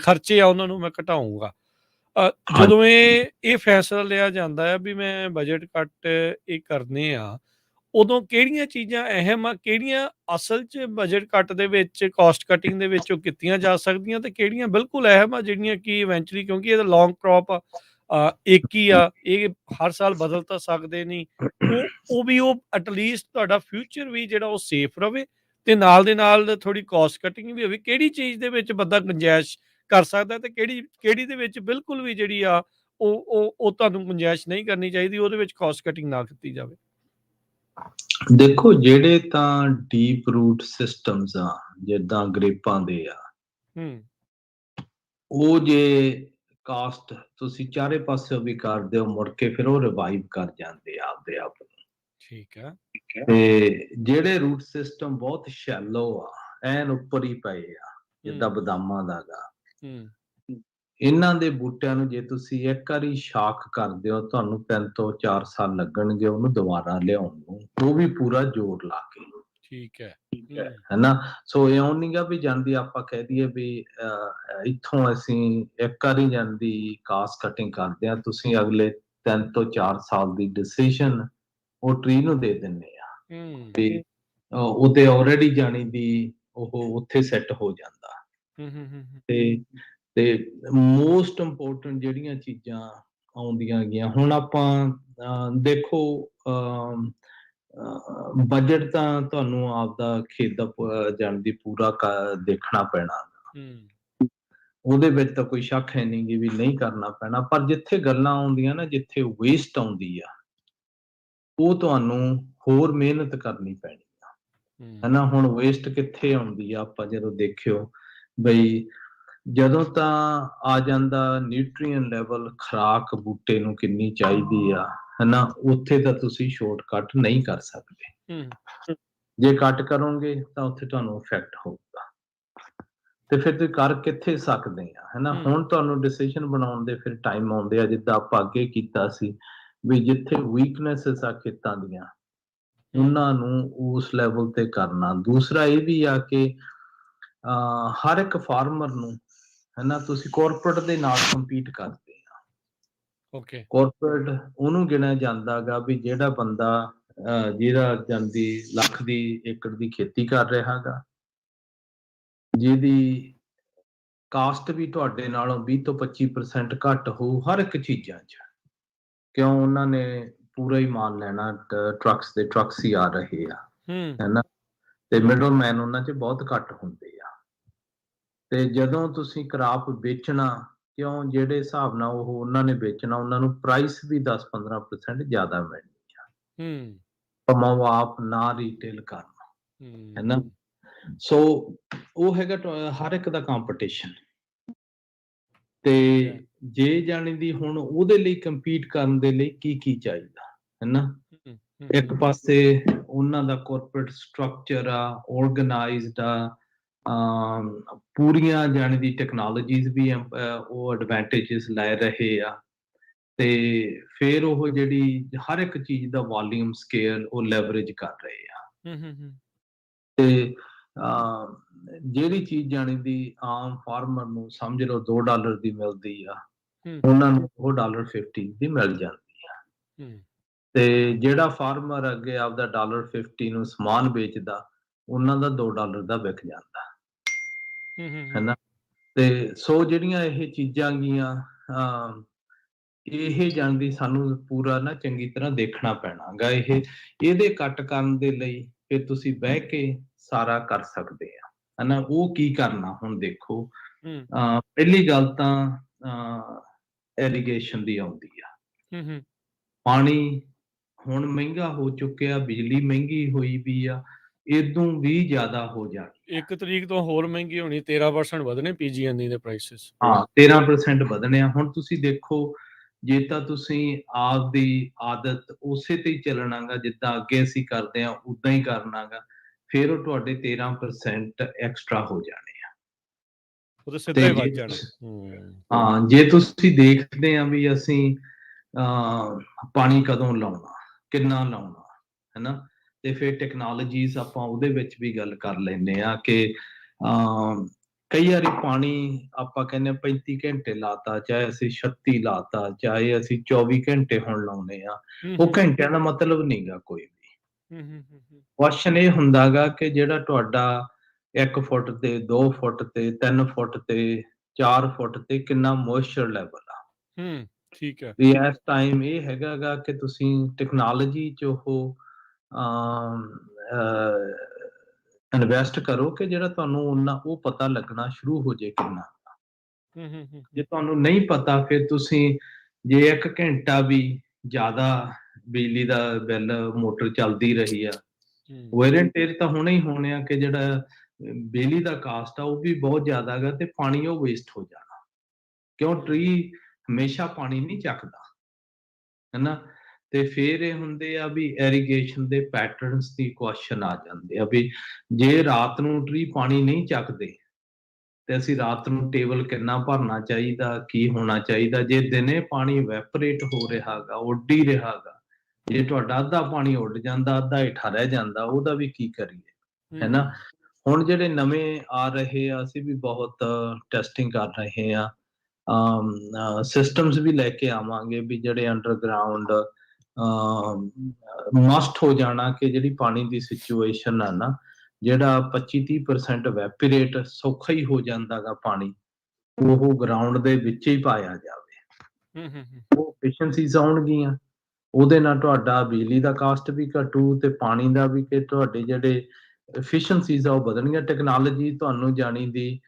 ਖਰਚੇ ਆ ਉਹਨਾਂ ਨੂੰ ਮੈਂ ਘਟਾਊਂਗਾ। ਜਦੋਂ ਇਹ ਫੈਸਲਾ ਲਿਆ ਜਾਂਦਾ ਆ ਵੀ ਮੈਂ ਬਜਟ ਕੱਟ ਇਹ ਕਰਨੇ ਆ, ਉਦੋਂ ਕਿਹੜੀਆਂ ਚੀਜ਼ਾਂ ਅਹਿਮ ਆ, ਕਿਹੜੀਆਂ ਅਸਲ 'ਚ ਬਜਟ ਕੱਟ ਦੇ ਵਿੱਚ ਕਾਸਟ ਕਟਿੰਗ ਦੇ ਵਿੱਚ ਉਹ ਕੀਤੀਆਂ ਜਾ ਸਕਦੀਆਂ ਤੇ ਕਿਹੜੀਆਂ ਬਿਲਕੁਲ ਅਹਿਮ ਆ ਜਿਹੜੀਆਂ ਕਿ ਇਵੈਂਚੁਅਲੀ, ਕਿਉਂਕਿ ਇਹ ਲੌਂਗ ਕ੍ਰੌਪ ਆ, ਇੱਕ ਹੀ ਆ, ਇਹ ਹਰ ਸਾਲ ਬਦਲ ਤਾਂ ਸਕਦੇ ਨਹੀਂ। ਉਹ ਵੀ ਉਹ ਐਟਲੀਸਟ ਤੁਹਾਡਾ ਫਿਊਚਰ ਵੀ ਜਿਹੜਾ ਉਹ ਸੇਫ ਰਵੇ ਤੇ ਨਾਲ ਦੇ ਨਾਲ ਥੋੜੀ ਕਾਸਟ ਕਟਿੰਗ ਵੀ ਹੋਵੇ। ਕਿਹੜੀ ਚੀਜ਼ ਦੇ ਵਿੱਚ ਬੰਦਾ ਗੁੰਜਾਇਸ਼ ਕਰ ਸਕਦਾ ਤੇ ਕਿਹੜੀ ਕਿਹੜੀ ਦੇ ਵਿੱਚ ਬਿਲਕੁਲ ਵੀ ਜਿਹੜੀ ਆ ਉਹ ਤੁਹਾਨੂੰ ਗੁੰਜਾਇਸ਼ ਨਹੀਂ ਕਰਨੀ ਚਾਹੀਦੀ, ਉਹਦੇ ਵਿੱਚ ਕਾਸਟ ਕਟਿੰਗ ਨਾ ਕੀਤੀ ਜਾਵੇ। ਦੇਖੋ, ਜਿਹੜੇ ਤਾਂ ਡੀਪ ਰੂਟ ਸਿਸਟਮਸ ਆ, ਜਿੱਦਾਂ ਗਰੇਪਾਂ ਦੇ ਆ, ਹੂੰ ਉਹ ਜੇ ਕਾਸਟ ਤੁਸੀਂ ਚਾਰੇ ਪਾਸਿਓਂ ਵੀ ਕਰਦੇ ਹੋ, ਮੁੜ ਕੇ ਫਿਰ ਉਹ ਰਿਵਾਈਵ ਕਰ ਜਾਂਦੇ ਆ ਆਪਦੇ ਆਪ ਨੂੰ। ਠੀਕ ਹੈ। ਤੇ ਜਿਹੜੇ ਰੂਟ ਸਿਸਟਮ ਬਹੁਤ ਸ਼ੈਲੋ ਆ, ਐਨ ਉੱਪਰ ਹੀ ਪਏ ਆ, ਜਿੱਦਾਂ ਬਦਾਮਾਂ ਦਾ ਗਾ, ਹੂੰ ਇਹਨਾਂ ਦੇ ਬੂਟਿਆਂ ਨੂੰ ਜੇ ਤੁਸੀਂ ਇੱਕ ਵਾਰੀ ਸ਼ਾਖ ਕਰਦੇ ਹੋ, ਤੁਹਾਨੂੰ 3 ਤੋਂ 4 ਸਾਲ ਲੱਗਣਗੇ ਉਹਨੂੰ ਦੁਬਾਰਾ ਲਿਆਉਣ ਨੂੰ, ਉਹ ਵੀ ਪੂਰਾ ਜ਼ੋਰ ਲਾ ਕੇ। ਠੀਕ ਹੈ। ਹੈਨਾ। ਸੋ ਇਉਂ ਨੀ ਗਾ ਵੀ ਜਾਂਦੀ ਆਪਾਂ ਕਹਿ ਦਈਏ ਵੀ ਇੱਥੋਂ ਅਸੀਂ ਇੱਕ ਵਾਰੀ ਜਾਂਦੀ ਕਾਸਟ ਕਟਿੰਗ ਕਰਦੇ ਆ, ਤੁਸੀਂ ਅਗਲੇ 3 ਤੋਂ 4 ਸਾਲ ਦੀ ਡਿਸੀਜ਼ਨ ਉਹ ਟਰੀ ਨੂੰ ਦੇ ਦਿੰਦੇ ਆ ਹੂੰ ਵੀ ਉਹ ਤੇ ਆਲਰੇਡੀ ਜਾਣੀ ਦੀ ਉਹ ਉੱਥੇ ਸੈੱਟ ਹੋ ਜਾਂਦਾ। ਹੂੰ ਹੂੰ ਹੂੰ ਤੇ ਤੇ ਮੋਸਟ ਇੰਪੋਰਟੈਂਟ ਜਿਹੜੀਆਂ ਚੀਜ਼ਾਂ ਆਉਂਦੀਆਂ ਗਈਆਂ ਹੁਣ ਆਪਾਂ ਦੇਖੋ, ਬਜਟ ਤਾਂ ਤੁਹਾਨੂੰ ਆਪਦਾ ਖੇਤ ਦਾ ਜਾਣ ਦੀ ਪੂਰਾ ਦੇਖਣਾ ਪੈਣਾ। ਹੂੰ ਉਹਦੇ ਵਿੱਚ ਤਾਂ ਕੋਈ ਸ਼ੱਕ ਹੈ ਨਹੀਂ ਗੀ ਵੀ ਨਹੀਂ ਕਰਨਾ ਪੈਣਾ, ਪਰ ਜਿੱਥੇ ਗੱਲਾਂ ਆਉਂਦੀਆਂ ਨਾ, ਜਿੱਥੇ ਵੇਸਟ ਆਉਂਦੀ ਆ, ਉਹ ਤੁਹਾਨੂੰ ਹੋਰ ਮਿਹਨਤ ਕਰਨੀ ਪੈਣੀ ਆ, ਹੈ ਨਾ। ਹੁਣ ਵੇਸਟ ਕਿੱਥੇ ਆਉਂਦੀ ਆ, ਆਪਾਂ ਜਦੋਂ ਦੇਖਿਓ ਬਈ ਜਦੋਂ ਤਾਂ ਆ ਜਾਂਦਾ ਨਿਊਟਰੀਅਨ ਲੈਵਲ, ਖੁਰਾਕ ਬੂਟੇ ਨੂੰ ਕਿੰਨੀ ਚਾਹੀਦੀ ਆ, ਹੈ ਨਾ, ਉੱਥੇ ਤਾਂ ਤੁਸੀਂ ਸ਼ਾਰਟਕਟ ਨਹੀਂ ਕਰ ਸਕਦੇ। ਹੂੰ ਜੇ ਕੱਟ ਕਰੋਗੇ ਤਾਂ ਉੱਥੇ ਤੁਹਾਨੂੰ ਇਫੈਕਟ ਹੋਊਗਾ, ਤੇ ਫਿਰ ਤੁਸੀਂ ਕਰ ਕਿੱਥੇ ਸਕਦੇ ਆ, ਹੈ ਨਾ। ਹੁਣ ਤੁਹਾਨੂੰ ਡਿਸੀਜਨ ਬਣਾਉਣ ਦੇ ਫਿਰ ਟਾਈਮ ਆਉਂਦੇ ਆ, ਜਿੱਦਾਂ ਆਪਾਂ ਅੱਗੇ ਕੀਤਾ ਸੀ ਵੀ ਜਿੱਥੇ ਵੀਕਨੈਸਸ ਆ ਖੇਤਾਂ ਦੀਆਂ, ਉਹਨਾਂ ਨੂੰ ਉਸ ਲੈਵਲ ਤੇ ਕਰਨਾ। ਦੂਸਰਾ ਇਹ ਵੀ ਆ ਕਿ ਹਰ ਇੱਕ ਫਾਰਮਰ ਨੂੰ, ਹੈ ਨਾ, ਤੁਸੀਂ ਕਾਰਪੋਰੇਟ ਦੇ ਨਾਲ ਕੰਪੀਟ ਕਰਦੇ ਆ। ਓਕੇ। ਕਾਰਪੋਰੇਟ ਉਹਨੂੰ ਗਿਣਿਆ ਜਾਂਦਾ ਗਾ ਵੀ ਜਿਹੜਾ ਬੰਦਾ ਜਿਹੜਾ ਜਾਂਦੀ ਲੱਖ ਦੀ ਏਕੜ ਦੀ ਖੇਤੀ ਕਰ ਰਿਹਾ ਗਾ, ਜਿਹਦੀ ਕਾਸਟ ਵੀ ਤੁਹਾਡੇ ਨਾਲੋਂ 20 ਤੋਂ 25% ਘੱਟ ਹੋਊ ਹਰ ਇੱਕ ਚੀਜ਼ਾਂ 'ਚ। ਕਿਉਂ? ਉਹਨਾਂ ਨੇ ਪੂਰਾ ਹੀ ਮਾਲ ਲੈਣਾ, ਟਰੱਕਸ ਦੇ ਟਰੱਕਸ ਹੀ ਆ ਰਹੇ ਆ, ਹੈ ਨਾ, ਤੇ ਮਿਡਲਮੈਨ ਉਹਨਾਂ 'ਚ ਬਹੁਤ ਘੱਟ ਹੁੰਦੇ ਆ। ਤੇ ਜਦੋਂ ਤੁਸੀਂ ਕਰਾਪ ਵੇਚਣਾ, ਕਿਉਂ? ਜਿਹੜੇ ਹਿਸਾਬ ਨਾਲ ਉਹ ਉਹਨਾਂ ਨੇ ਵੇਚਣਾ, ਉਹਨਾਂ ਨੂੰ ਪ੍ਰਾਈਸ ਵੀ 10-15% ਜ਼ਿਆਦਾ ਮਿਲਣੀ ਆ, ਭਾਵੇਂ ਆਪ ਨਾ ਰੀਟੇਲ ਕਰਨ, ਹੈ ਨਾ। ਸੋ ਉਹ ਹੈਗਾ ਹਰ ਇੱਕ ਦਾ ਕੰਪੀਟੀਸ਼ਨ। ਤੇ ਜੇ ਜਾਣੀ ਦੀ ਹੁਣ ਉਹਦੇ ਲਈ ਕੰਪੀਟ ਕਰਨ ਦੇ ਲਈ ਕੀ ਚਾਹੀਦਾ, ਹੈ ਨਾ। ਇੱਕ ਪਾਸੇ ਉਹਨਾਂ ਦਾ ਕਾਰਪੋਰੇਟ ਸਟਰਕਚਰ ਆ, ਆਰਗੇਨਾਈਜ਼ਡ ਆ, ਪੂਰੀਆਂ ਜਾਣੀ ਦੀ ਟੈਕਨੋਲੋਜੀਜ਼ ਵੀ ਉਹ ਐਡਵਾਂਟੇਜਸ ਲੈ ਰਹੇ ਆ, ਤੇ ਫਿਰ ਉਹ ਜਿਹੜੀ ਹਰ ਇੱਕ ਚੀਜ਼ ਦਾ ਵੋਲਿਊਮ ਸਕੇਲ ਉਹ ਲੈਵਰੇਜ ਕਰ ਰਹੇ ਆ। ਤੇ ਜਿਹੜੀ ਚੀਜ਼ ਜਾਣੀ ਦੀ ਆਮ ਫਾਰਮਰ ਨੂੰ ਸਮਝ ਲਓ $2 ਦੀ ਮਿਲਦੀ ਆ, ਉਹਨਾਂ ਨੂੰ ਉਹ $50 ਦੀ ਮਿਲ ਜਾਂਦੀ ਆ। ਤੇ ਜਿਹੜਾ ਫਾਰਮਰ ਅੱਗੇ ਆਪਦਾ $50 ਨੂੰ ਸਮਾਨ ਵੇਚਦਾ, ਉਹਨਾਂ ਦਾ $2 ਦਾ ਵਿਕ ਜਾਂਦਾ। ਹੂੰ। ਹਨਾ। ਤੇ ਸੋ ਜਿਹੜੀਆਂ ਇਹ ਚੀਜ਼ਾਂ ਗੀਆਂ, ਇਹ ਜਾਣਦੀ ਸਾਨੂੰ ਪੂਰਾ ਨਾ ਚੰਗੀ ਤਰ੍ਹਾਂ ਦੇਖਣਾ ਪੈਣਾਗਾ। ਇਹਦੇ ਕੱਟ ਕਰਨ ਦੇ ਲਈ ਫਿਰ ਤੁਸੀਂ ਬਹਿ ਕੇ ਸਾਰਾ ਕਰ ਸਕਦੇ ਆ, ਹਨਾ। ਉਹ ਕੀ ਕਰਨਾ ਹੁਣ ਦੇਖੋ, ਹੂੰ, ਪਹਿਲੀ ਗੱਲ ਤਾਂ ਇਰੀਗੇਸ਼ਨ ਦੀ ਆਉਂਦੀ ਆ। ਹੂੰ। ਪਾਣੀ ਹੁਣ ਮਹਿੰਗਾ ਹੋ ਚੁੱਕਿਆ, ਬਿਜਲੀ ਮਹਿੰਗੀ ਹੋਈ ਵੀ ਆ, ਇਦੋਂ ਵੀ ਜ਼ਿਆਦਾ ਹੋ ਜਾਣੀ ਆ। 1 ਤਰੀਕ ਤੋਂ ਹੋਰ ਮਹਿੰਗੀ ਹੋਣੀ, 13% ਵਧਣੇ ਪੀਜੀ&ਈ ਦੇ ਪ੍ਰਾਈਸਿਸ। ਹਾਂ, 13% ਵਧਣੇ ਆ। ਹੁਣ ਤੁਸੀਂ ਦੇਖੋ, ਜੇ ਤਾਂ ਤੁਸੀਂ ਆਪਦੀ ਆਦਤ ਉਸੇ ਤੇ ਹੀ ਚੱਲਣਾ ਗਾ, ਜਿੱਦਾਂ ਅੱਗੇ ਅਸੀਂ ਕਰਦੇ ਆ ਓਦਾਂ ਹੀ ਕਰਨਾ ਗਾ, ਫਿਰ ਉਹ ਤੁਹਾਡੇ 13% ਐਕਸਟਰਾ ਹੋ ਜਾਣੇ ਆ। ਉਹ ਤਾਂ ਸਿੱਧਾ ਤੇ ਹੀ ਵੱਧ ਜਾਣਾ। ਹੂੰ, ਜੇ ਤੁਸੀਂ ਦੇਖਦੇ ਆ ਵੀ ਅਸੀਂ ਪਾਣੀ ਕਦੋਂ ਲਾਉਣਾ, ਕਿੰਨਾ ਲਾਉਣਾ, ਹਨਾ। ਤੇ ਫਿਰ ਟੈਕਨੋਲੋਜੀਜ਼ ਆਪਾਂ ਉਹਦੇ ਵਿੱਚ ਵੀ ਗੱਲ ਕਰ ਲੈਂਦੇ ਆ ਕਿ ਕਈ ਵਾਰੀ ਪਾਣੀ ਆਪਾਂ ਕਹਿੰਦੇ 35 ਘੰਟੇ ਲਾਤਾ, ਚਾਹੇ ਅਸੀਂ 36 ਲਾਤਾ, ਚਾਹੇ ਅਸੀਂ 24 ਘੰਟੇ ਹੁਣ ਲਾਉਣੇ ਆ, ਹੂੰ, ਉਹ ਹੂੰ, ਘੰਟਿਆਂ ਦਾ ਮਤਲਬ ਨਹੀਂਗਾ ਕੋਈ ਵੀ। ਹੂੰ। ਕੁਐਸਚਨ ਇਹ ਹੁੰਦਾਗਾ ਕਿ ਜਿਹੜਾ ਤੁਹਾਡਾ 1 ਫੁੱਟ ਤੇ, 2 ਫੁੱਟ ਤੇ, 3 ਫੁੱਟ ਤੇ, 4 ਫੁੱਟ ਤੇ ਕਿੰਨਾ ਮੋਇਸਚਰ ਲੈਵਲ ਆ। ਹੂੰ, ਠੀਕ ਹੈ। ਵੀ ਇਸ ਟਾਈਮ ਇਹ ਹੈਗਾਗਾ ਕਿ ਤੁਸੀਂ ਟੈਕਨੋਲੋਜੀ 'ਚ ਉਹ ਇਨਵੈਸਟ ਕਰੋ ਕਿ ਜਿਹੜਾ ਤੁਹਾਨੂੰ ਓਨਾ ਉਹ ਪਤਾ ਲੱਗਣਾ ਸ਼ੁਰੂ ਹੋ ਜੇ ਕਿੰਨਾ। ਜੇ ਹੂੰ। ਤੁਹਾਨੂੰ ਨਹੀਂ ਪਤਾ, ਫਿਰ ਤੁਸੀਂ ਜੇ 1 ਘੰਟਾ ਵੀ ਜ਼ਿਆਦਾ ਬਿਜਲੀ ਦਾ ਬਿੱਲ ਮੋਟਰ ਚੱਲਦੀ ਰਹੀ ਆ, ਹੂੰ, wear and tear ਤਾਂ ਹੋਣੇ ਹੀ ਹੋਣੇ ਆ ਕਿ ਜਿਹੜਾ ਬਿਜਲੀ ਦਾ ਕਾਸਟ ਆ ਉਹ ਵੀ ਬਹੁਤ ਜ਼ਿਆਦਾ ਗਾ ਤੇ ਪਾਣੀ ਉਹ ਵੇਸਟ ਹੋ ਜਾਣਾ। ਕਿਉਂ, ਟਰੀ ਹਮੇਸ਼ਾ ਪਾਣੀ ਨਹੀਂ ਚੱਕਦਾ, ਹਨਾ। ਤੇ ਫਿਰ ਇਹ ਹੁੰਦੇ ਆ ਵੀ ਇਰੀਗੇਸ਼ਨ ਦੇ ਪੈਟਰਨਸ ਦੀ ਕੁਐਸਚਨ ਆ ਜਾਂਦੇ ਆ ਵੀ ਜੇ ਰਾਤ ਨੂੰ ਟਰੀ ਪਾਣੀ ਨਹੀਂ ਚੱਕਦੇ ਤੇ ਅਸੀਂ ਰਾਤ ਨੂੰ ਟੇਬਲ ਕਿੰਨਾ ਭਰਨਾ ਚਾਹੀਦਾ, ਕੀ ਹੋਣਾ ਚਾਹੀਦਾ। ਜੇ ਦਿਨੇ ਪਾਣੀ ਵੈਪੋਰੇਟ ਹੋ ਰਿਹਾ ਗਾ, ਉੱਡ ਹੀ ਰਿਹਾ ਗਾ, ਜੇ ਤੁਹਾਡਾ ਅੱਧਾ ਪਾਣੀ ਉੱਡ ਜਾਂਦਾ, ਅੱਧਾ ਹੇਠਾਂ ਰਹਿ ਜਾਂਦਾ, ਉਹਦਾ ਵੀ ਕੀ ਕਰੀਏ, ਹਨਾ। ਹੁਣ ਜਿਹੜੇ ਨਵੇਂ ਆ ਰਹੇ ਆ, ਅਸੀਂ ਵੀ ਬਹੁਤ ਟੈਸਟਿੰਗ ਕਰ ਰਹੇ ਆ, ਸਿਸਟਮਸ ਵੀ ਲੈ ਕੇ ਆਵਾਂਗੇ ਵੀ ਜਿਹੜੇ ਅੰਡਰਗਰਾਉਂਡ ਮਸਟ ਹੋ ਜਾਣਾ ਕਿ ਜਿਹੜੀ ਪਾਣੀ ਦੀ ਸਿਚੁਏਸ਼ਨ ਆ ਨਾ, ਜਿਹੜਾ 25-30% ਵੈਪੋਰੇਟ ਸੌਖਾ ਹੀ ਹੋ ਜਾਂਦਾਗਾ ਪਾਣੀ, ਉਹ ਗਰਾਊਂਡ ਦੇ ਵਿੱਚ ਹੀ ਪਾਇਆ ਜਾਵੇ। ਉਹ ਐਫੀਸ਼ੀਐਂਸੀਜ਼ ਆਉਣਗੀਆਂ, ਉਹਦੇ ਨਾਲ ਤੁਹਾਡਾ ਬਿਜਲੀ ਦਾ ਕਾਸਟ ਵੀ ਘਟੂ ਤੇ ਪਾਣੀ ਦਾ ਵੀ, ਕਿ ਤੁਹਾਡੇ ਜਿਹੜੇ ਐਫੀਸ਼ੀਐਂਸੀਜ਼ ਆ ਉਹ ਵਧਣਗੀਆਂ। ਟੈਕਨੋਲੋਜੀ ਤੁਹਾਨੂੰ ਜਾਣੀ ਦੀ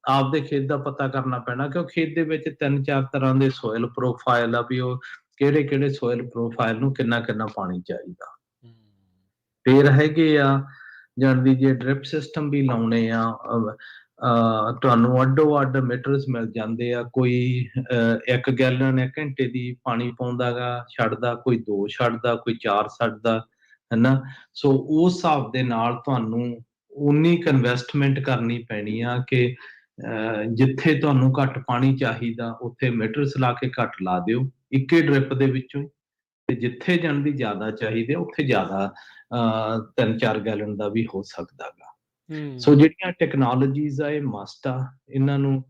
ਆਪਦੇ ਖੇਤ ਦਾ ਪਤਾ ਕਰਨਾ ਪੈਣਾ, ਕਿਉਂ ਖੇਤ ਦੇ ਵਿੱਚ 3-4 ਤਰ੍ਹਾਂ ਦੇ ਸੋਇਲ ਪ੍ਰੋਫਾਈਲ ਆ ਵੀ ਉਹ ਕਿਹੜੇ-ਕਿਹੜੇ ਸੋਇਲ ਪ੍ਰੋਫਾਈਲ ਨੂੰ ਕਿੰਨਾ-ਕਿੰਨਾ ਪਾਣੀ ਚਾਹੀਦਾ। ਫਿਰ ਹੈਗੇ ਆ ਜਾਣਦੀ ਜੇ ਡ੍ਰਿਪ ਸਿਸਟਮ ਵੀ ਲਾਉਣੇ ਆ, ਤੁਹਾਨੂੰ ਅੱਡੋ-ਅੱਡ ਮੀਟਰਸ ਮਿਲ ਜਾਂਦੇ ਆ। ਕੋਈ 1 ਗੈਲਨ 1 ਘੰਟੇ ਦੀ ਪਾਣੀ ਪਾਉਂਦਾਗਾ, ਛੱਡਦਾ, ਕੋਈ 2 ਛੱਡਦਾ, ਕੋਈ 4 ਛੱਡਦਾ, ਹਨਾ। ਸੋ ਉਸ ਹਿਸਾਬ ਦੇ ਨਾਲ ਤੁਹਾਨੂੰ ਉਨੀ ਕੁ ਇਨਵੈਸਟਮੈਂਟ ਕਰਨੀ ਪੈਣੀ ਆ ਕਿ ਜਿੱਥੇ ਤੁਹਾਨੂੰ ਘੱਟ ਪਾਣੀ ਚਾਹੀਦਾ, ਉੱਥੇ ਮੀਟਰਸ ਲਾ ਕੇ ਘੱਟ ਲਾ ਦਿਓ ਇੱਕੇ ਡ੍ਰਿਪ ਦੇ ਵਿੱਚੋਂ, ਤੇ ਜਿੱਥੇ ਜਾਣਦੀ ਜ਼ਿਆਦਾ ਚਾਹੀਦੇ ਉੱਥੇ ਜ਼ਿਆਦਾ 3-4 ਗੈਲਨ ਦਾ ਵੀ ਹੋ ਸਕਦਾਗਾ। ਸੋ ਜਿਹੜੀਆਂ ਟੈਕਨੋਲੋਜੀਜ਼ ਆ ਇਹ ਮਸਟ ਆ, ਇਹਨਾਂ ਨੂੰ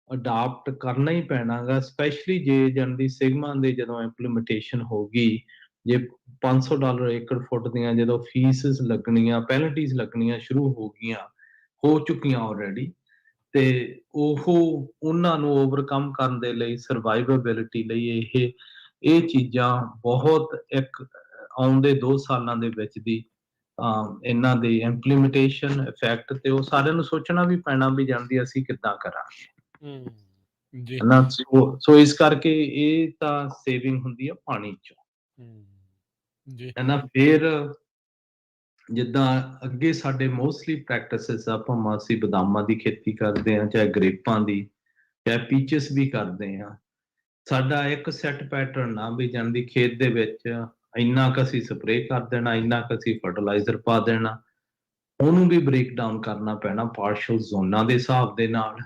ਅਡਾਪਟ ਕਰਨਾ ਹੀ ਪੈਣਾਗਾ, ਸਪੈਸ਼ਲੀ ਜੇ ਜਾਣਦੀ ਸਿਗਮਾ ਦੇ ਜਦੋਂ ਇੰਪਲੀਮੈਂਟੇਸ਼ਨ ਹੋਗੀ, ਜੇ $500 ਏਕੜ ਫੁੱਟ ਦੀਆਂ ਜਦੋਂ ਫੀਸਿਸ ਲੱਗਣੀਆਂ, ਪੈਨਲਟੀਜ਼ ਲੱਗਣੀਆਂ ਸ਼ੁਰੂ ਹੋ ਚੁੱਕੀਆਂ ਆਲਰੇਡੀ, ਤੇ ਉਹਨਾਂ ਨੂੰ ਓਵਰਕਮ ਕਰਨ ਦੇ ਲਈ, ਸਰਵਾਈਵੇਬਿਲਿਟੀ ਲਈ ਇਹ ਚੀਜ਼ਾਂ ਬਹੁਤ ਆਉਣ ਦੇ 2 ਸਾਲਾਂ ਦੇ ਵਿੱਚ ਦੀ ਇਹਨਾਂ ਦੀ ਇੰਪਲੀਮੈਂਟੇਸ਼ਨ ਇਫੈਕਟ ਤੇ ਉਹ ਸਾਰਿਆਂ ਨੂੰ ਸੋਚਣਾ ਵੀ ਪੈਣਾ ਵੀ ਜਾਣਦੀ ਅਸੀਂ ਕਿੱਦਾਂ ਕਰਾਂਗੇ, ਜੀ। ਹਨਾ। ਸੋ ਇਸ ਕਰਕੇ ਇਹ ਤਾਂ ਸੇਵਿੰਗ ਹੁੰਦੀ ਆ ਪਾਣੀ ਚੋਂ, ਜੀ। ਹਨਾ। ਫਿਰ ਜਿੱਦਾਂ ਅੱਗੇ ਸਾਡੇ ਮੋਸਟਲੀ ਪ੍ਰੈਕਟਿਸਿਸ ਆ, ਭਾਵੇਂ ਅਸੀਂ ਬਦਾਮਾਂ ਦੀ ਖੇਤੀ ਕਰਦੇ ਆ, ਚਾਹੇ ਗ੍ਰੇਪਾਂ ਦੀ, ਚਾਹੇ ਪੀਚਸ ਵੀ ਕਰਦੇ ਆ, ਸਾਡਾ ਇੱਕ ਸੈੱਟ ਪੈਟਰਨ ਆ ਵੀ ਜਾਣਦੀ ਖੇਤ ਦੇ ਵਿੱਚ ਇੰਨਾ ਕੁ ਅਸੀਂ ਸਪਰੇਅ ਕਰ ਦੇਣਾ, ਇੰਨਾ ਕੁ ਅਸੀਂ ਫਰਟੀਲਾਈਜ਼ਰ ਪਾ ਦੇਣਾ। ਉਹਨੂੰ ਵੀ ਬ੍ਰੇਕ ਡਾਊਨ ਕਰਨਾ ਪੈਣਾ ਪਾਰਸ਼ਲ ਜ਼ੋਨਾਂ ਦੇ ਹਿਸਾਬ ਦੇ ਨਾਲ,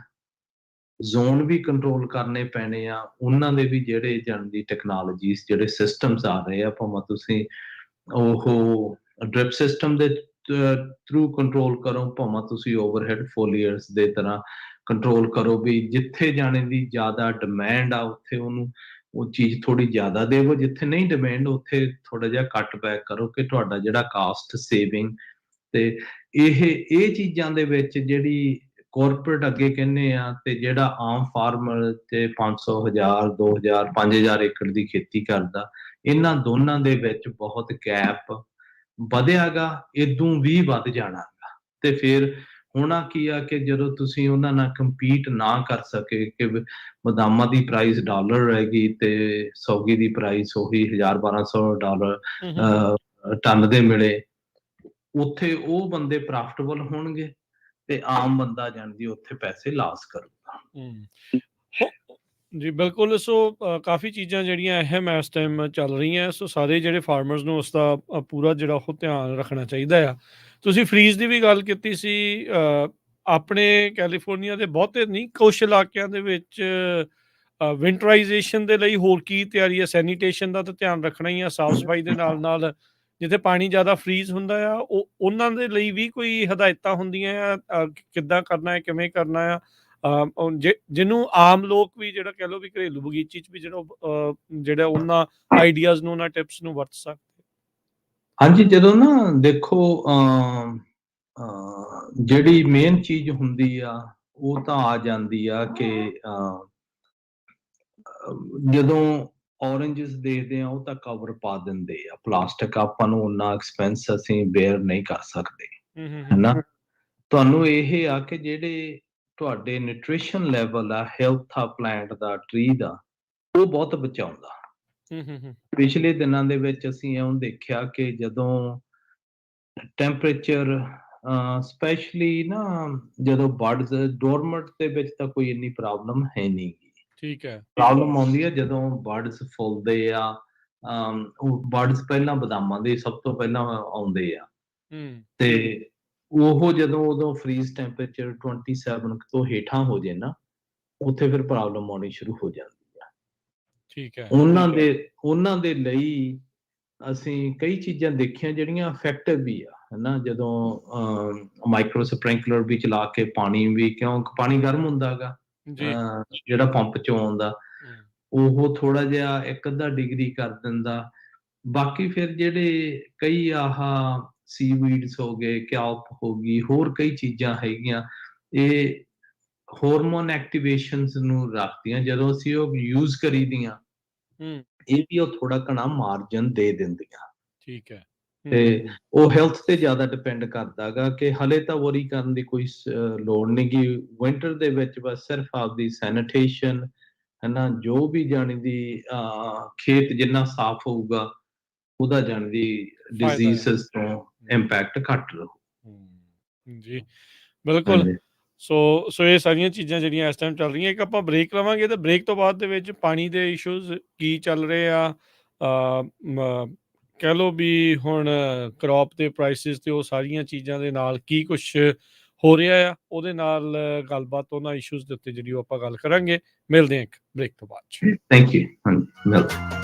ਜ਼ੋਨ ਵੀ ਕੰਟਰੋਲ ਕਰਨੇ ਪੈਣੇ ਆ, ਉਹਨਾਂ ਦੇ ਵੀ ਜਿਹੜੇ ਜਾਣਦੀ ਟੈਕਨੋਲੋਜੀਜ਼, ਜਿਹੜੇ ਸਿਸਟਮਸ ਆ ਰਹੇ ਆ, ਭਾਵੇਂ ਤੁਸੀਂ ਉਹ ਡ੍ਰਿਪ ਸਿਸਟਮ ਦੇ ਥਰੂ ਕੰਟਰੋਲ ਕਰੋ, ਭਾਵੇਂ ਤੁਸੀਂ ਓਵਰਹੈਡ ਫੋਲੀਅਰਸ ਦੇ ਤਰ੍ਹਾਂ ਕੰਟਰੋਲ ਕਰੋ, ਵੀ ਜਿੱਥੇ ਜਾਣੇ ਦੀ ਜ਼ਿਆਦਾ ਡਿਮਾਂਡ ਆ ਉੱਥੇ ਉਹਨੂੰ ਉਹ ਚੀਜ਼ ਥੋੜੀ ਜ਼ਿਆਦਾ ਦੇਵੋ, ਜਿੱਥੇ ਨਹੀਂ ਡਿਮਾਂਡ ਉੱਥੇ ਥੋੜਾ ਜਿਹਾ ਕੱਟ ਬੈਕ ਕਰੋ ਕਿ ਤੁਹਾਡਾ ਜਿਹੜਾ ਕਾਸਟ ਸੇਵਿੰਗ ਤੇ ਇਹ ਚੀਜ਼ਾਂ ਦੇ ਵਿੱਚ ਜਿਹੜੀ ਕਾਰਪੋਰੇਟ ਅੱਗੇ ਕਹਿੰਦੇ ਆ ਤੇ ਜਿਹੜਾ ਆਮ ਫਾਰਮਰ ਤੇ 500 1000 2000 5000 ਏਕੜ ਦੀ ਖੇਤੀ ਕਰਦਾ, ਇਹਨਾਂ ਦੋਨਾਂ ਦੇ ਵਿੱਚ ਬਹੁਤ ਗੈਪ ਵਧਿਆਗਾ, ਇਦੋਂ ਵੀ ਵੱਧ ਜਾਣਾਗਾ। ਤੇ ਫਿਰ ਹੋਣਾ ਕੀ ਆ ਕਿ ਜਦੋਂ ਤੁਸੀਂ ਉਹਨਾਂ ਨਾਲ ਕੰਪੀਟ ਨਾ ਕਰ ਸਕੇ ਕਿ ਬਦਾਮਾਂ ਦੀ ਪ੍ਰਾਈਸ ਡਾਲਰ ਰਹੇਗੀ ਤੇ ਸੌਗੀ ਦੀ ਪ੍ਰਾਈਸ ਉਹੀ 1000 1200 ਡਾਲਰ ਟਨ ਦੇ ਮਿਲੇ, ਉੱਥੇ ਉਹ ਬੰਦੇ ਪ੍ਰੋਫਿਟੇਬਲ ਹੋਣਗੇ ਤੇ ਆਮ ਬੰਦਾ ਜਾਣਦੀ ਉੱਥੇ ਪੈਸੇ ਲਾਸ ਕਰੂਗਾ। ਹੋ ਜੀ ਬਿਲਕੁਲ। ਸੋ ਕਾਫੀ ਚੀਜ਼ਾਂ ਜਿਹੜੀਆਂ ਅਹਿਮ ਇਸ ਟਾਈਮ ਚੱਲ ਰਹੀਆਂ, ਸੋ ਸਾਰੇ ਜਿਹੜੇ ਫਾਰਮਰਸ ਨੂੰ ਉਸ ਦਾ ਪੂਰਾ ਜਿਹੜਾ ਉਹ ਧਿਆਨ ਰੱਖਣਾ ਚਾਹੀਦਾ ਆ। ਤੁਸੀਂ ਫਰੀਜ਼ ਦੀ ਵੀ ਗੱਲ ਕੀਤੀ ਸੀ। ਆਪਣੇ ਕੈਲੀਫੋਰਨੀਆ ਦੇ ਬਹੁਤੇ ਨਹੀਂ, ਕੁਛ ਇਲਾਕਿਆਂ ਦੇ ਵਿੱਚ ਵਿੰਟਰਾਈਜੇਸ਼ਨ ਦੇ ਲਈ ਹੋਰ ਕੀ ਤਿਆਰੀ ਹੈ? ਸੈਨੀਟੇਸ਼ਨ ਦਾ ਤਾਂ ਧਿਆਨ ਰੱਖਣਾ ਹੀ ਆ, ਸਾਫ਼ ਸਫਾਈ ਦੇ ਨਾਲ ਨਾਲ ਜਿੱਥੇ ਪਾਣੀ ਜ਼ਿਆਦਾ ਫਰੀਜ਼ ਹੁੰਦਾ ਆ ਉਹ ਉਹਨਾਂ ਦੇ ਲਈ ਵੀ ਕੋਈ ਹਦਾਇਤਾਂ ਹੁੰਦੀਆਂ ਆ, ਕਿੱਦਾਂ ਕਰਨਾ ਹੈ, ਕਿਵੇਂ ਕਰਨਾ ਆ? ਜਿਹਨੂੰ ਆਮ ਲੋਕ ਵੀ ਜਿਹੜਾ ਕਹਿ ਲਓ ਵੀ ਘਰੇਲੂ ਬਗੀਚੀ 'ਚ ਵੀ ਜਿਹੜਾ ਉਹਨਾਂ ਆਈਡੀਆਜ਼ ਨੂੰ, ਉਹਨਾਂ ਟਿਪਸ ਨੂੰ ਵਰਤ ਸਕਦੇ। ਹਾਂਜੀ, ਜਦੋਂ ਨਾ ਦੇਖੋ ਜਿਹੜੀ ਮੇਨ ਚੀਜ਼ ਹੁੰਦੀ ਆ ਉਹ ਤਾਂ ਆ ਜਾਂਦੀ ਆ ਕਿ ਜਦੋਂ ਔਰੇਂਜਸ ਦੇਖਦੇ ਆ ਉਹ ਤਾਂ ਕਵਰ ਪਾ ਦਿੰਦੇ ਆ ਪਲਾਸਟਿਕ, ਆਪਾਂ ਨੂੰ ਉਨਾ ਐਕਸਪੈਂਸ ਅਸੀਂ ਬੇਅਰ ਨਹੀਂ ਕਰ ਸਕਦੇ, ਹਨਾ। ਤੁਹਾਨੂੰ ਇਹ ਆ ਕਿ ਜਿਹੜੇ ਤੁਹਾਡੇ ਨਿਊਟ੍ਰੀਸ਼ਨ ਲੈਵਲ ਆ, ਹੈਲਥ ਆ ਪਲਾਂਟ ਦਾ, ਟਰੀ ਦਾ, ਉਹ ਬਹੁਤ ਬਚਾਉਂਦਾ। ਪਿਛਲੇ ਦਿਨਾਂ ਦੇ ਵਿੱਚ ਅਸੀਂ ਇਉਂ ਦੇਖਿਆ ਕਿ ਜਦੋਂ ਟੈਂਪਰੇਚਰ ਸਪੈਸ਼ਲੀ ਨਾ ਜਦੋਂ ਬਰਡਸ ਡੋਰਮਟ ਦੇ ਵਿੱਚ ਤਾਂ ਕੋਈ ਇੰਨੀ ਪ੍ਰੋਬਲਮ ਹੈ ਨਹੀਂ ਗੀ। ਠੀਕ ਹੈ। ਪ੍ਰੋਬਲਮ ਆਉਂਦੀ ਹੈ ਜਦੋਂ ਬਰਡਸ ਫੁੱਲਦੇ ਆ, ਉਹ ਬਰਡਸ ਪਹਿਲਾਂ ਬਦਾਮਾਂ ਦੇ ਸਭ ਤੋਂ ਪਹਿਲਾਂ ਆਉਂਦੇ ਆ ਤੇ ਉਹ ਜਦੋਂ ਉਦੋਂ ਫਰੀਜ਼ ਟੈਂਪਰੇਚਰ 27 ਤੋਂ ਹੇਠਾਂ ਹੋ ਜੇ ਨਾ, ਉੱਥੇ ਫਿਰ ਪ੍ਰੋਬਲਮ ਆਉਣੀ ਸ਼ੁਰੂ ਹੋ ਜਾਂਦੀ ਆ। ਠੀਕ ਹੈ। ਉਹਨਾਂ ਦੇ ਲਈ ਅਸੀਂ ਕਈ ਚੀਜ਼ਾਂ ਦੇਖੀਆਂ ਜਿਹੜੀਆਂ ਇਫੈਕਟਿਵ ਵੀ ਆ, ਹਨਾ। ਜਦੋਂ ਮਾਈਕਰੋ ਸਪ੍ਰਿੰਕਲਰ ਵੀ ਚਲਾ ਕੇ ਪਾਣੀ ਵੀ, ਕਿਉਂ ਪਾਣੀ ਗਰਮ ਹੁੰਦਾ ਹੈਗਾ ਜਿਹੜਾ ਪੰਪ ਚੋਂ ਆਉਂਦਾ, ਉਹ ਥੋੜਾ ਜਿਹਾ 1 ਅੱਧਾ ਡਿਗਰੀ ਕਰ ਦਿੰਦਾ। ਬਾਕੀ ਫਿਰ ਜਿਹੜੇ ਕਈ ਆਹ ਸੀਵੀਡਸ ਹੋ ਗਏ, ਕੈਲਪ ਹੋ ਗਈ, ਹੋਰ ਕਈ ਚੀਜ਼ਾਂ ਹੈਗੀਆਂ, ਇਹ ਹਾਰਮੋਨ ਐਕਟੀਵੇਸ਼ਨਸ ਨੂੰ ਰੱਖਦੀਆਂ। ਜਦੋਂ ਅਸੀਂ ਉਹ ਯੂਜ਼ ਕਰੀਦੀਆਂ ਇਹ ਵੀ ਉਹ ਥੋੜਾ ਘਣਾ ਮਾਰਜਨ ਦੇ ਦਿੰਦੀਆਂ। ਠੀਕ ਹੈ। ਤੇ ਉਹ ਹੈਲਥ ਤੇ ਜ਼ਿਆਦਾ ਡਿਪੈਂਡ ਕਰਦਾ ਗਾ ਕਿ ਹਲੇ ਤਾਂ ਵਰੀ ਕਰਨ ਦੀ ਕੋਈ ਲੋੜ ਨਹੀਂ ਗੀ। ਵਿੰਟਰ ਦੇ ਵਿੱਚ ਬਸ ਸਿਰਫ ਆਪਦੀ ਸੈਨੀਟੇਸ਼ਨ, ਹਨਾ, ਜੋ ਵੀ ਜਾਣੀ ਦੀ ਖੇਤ ਜਿੰਨਾ ਸਾਫ਼ ਹੋਊਗਾ ਉਹਦਾ ਜਾਣੀ ਦੀ ਡਿਜ਼ੀਜ਼ਸ ਤੋਂ ਇੰਪੈਕਟ ਘੱਟ ਰਹੂ। ਜੀ ਬਿਲਕੁਲ। ਸੋ ਇਹ ਸਾਰੀਆਂ ਚੀਜ਼ਾਂ ਜਿਹੜੀਆਂ ਇਸ ਟਾਈਮ ਚੱਲ ਰਹੀਆਂ। ਇੱਕ ਆਪਾਂ ਬ੍ਰੇਕ ਲਵਾਂਗੇ ਤੇ ਬ੍ਰੇਕ ਤੋਂ ਬਾਅਦ ਦੇ ਵਿੱਚ ਪਾਣੀ ਦੇ ਇਸ਼ੂਜ਼ ਕੀ ਚੱਲ ਰਹੇ ਆ, ਕਹਿ ਲਓ ਵੀ ਹੁਣ ਕ੍ਰੌਪ ਦੇ ਪ੍ਰਾਈਸਿਸ ਤੇ ਉਹ ਸਾਰੀਆਂ ਚੀਜ਼ਾਂ ਦੇ ਨਾਲ ਕੀ ਕੁਛ ਹੋ ਰਿਹਾ ਆ, ਉਹਦੇ ਨਾਲ ਗੱਲਬਾਤ ਉਹਨਾਂ ਇਸ਼ੂਜ਼ ਦੇ ਉੱਤੇ ਜਿਹੜੀ ਉਹ ਆਪਾਂ ਗੱਲ ਕਰਾਂਗੇ। ਮਿਲਦੇ ਹਾਂ ਇੱਕ ਬ੍ਰੇਕ ਤੋਂ ਬਾਅਦ 'ਚ। Thank you. ਹਾਂਜੀ, ਮਿਲਦੇ।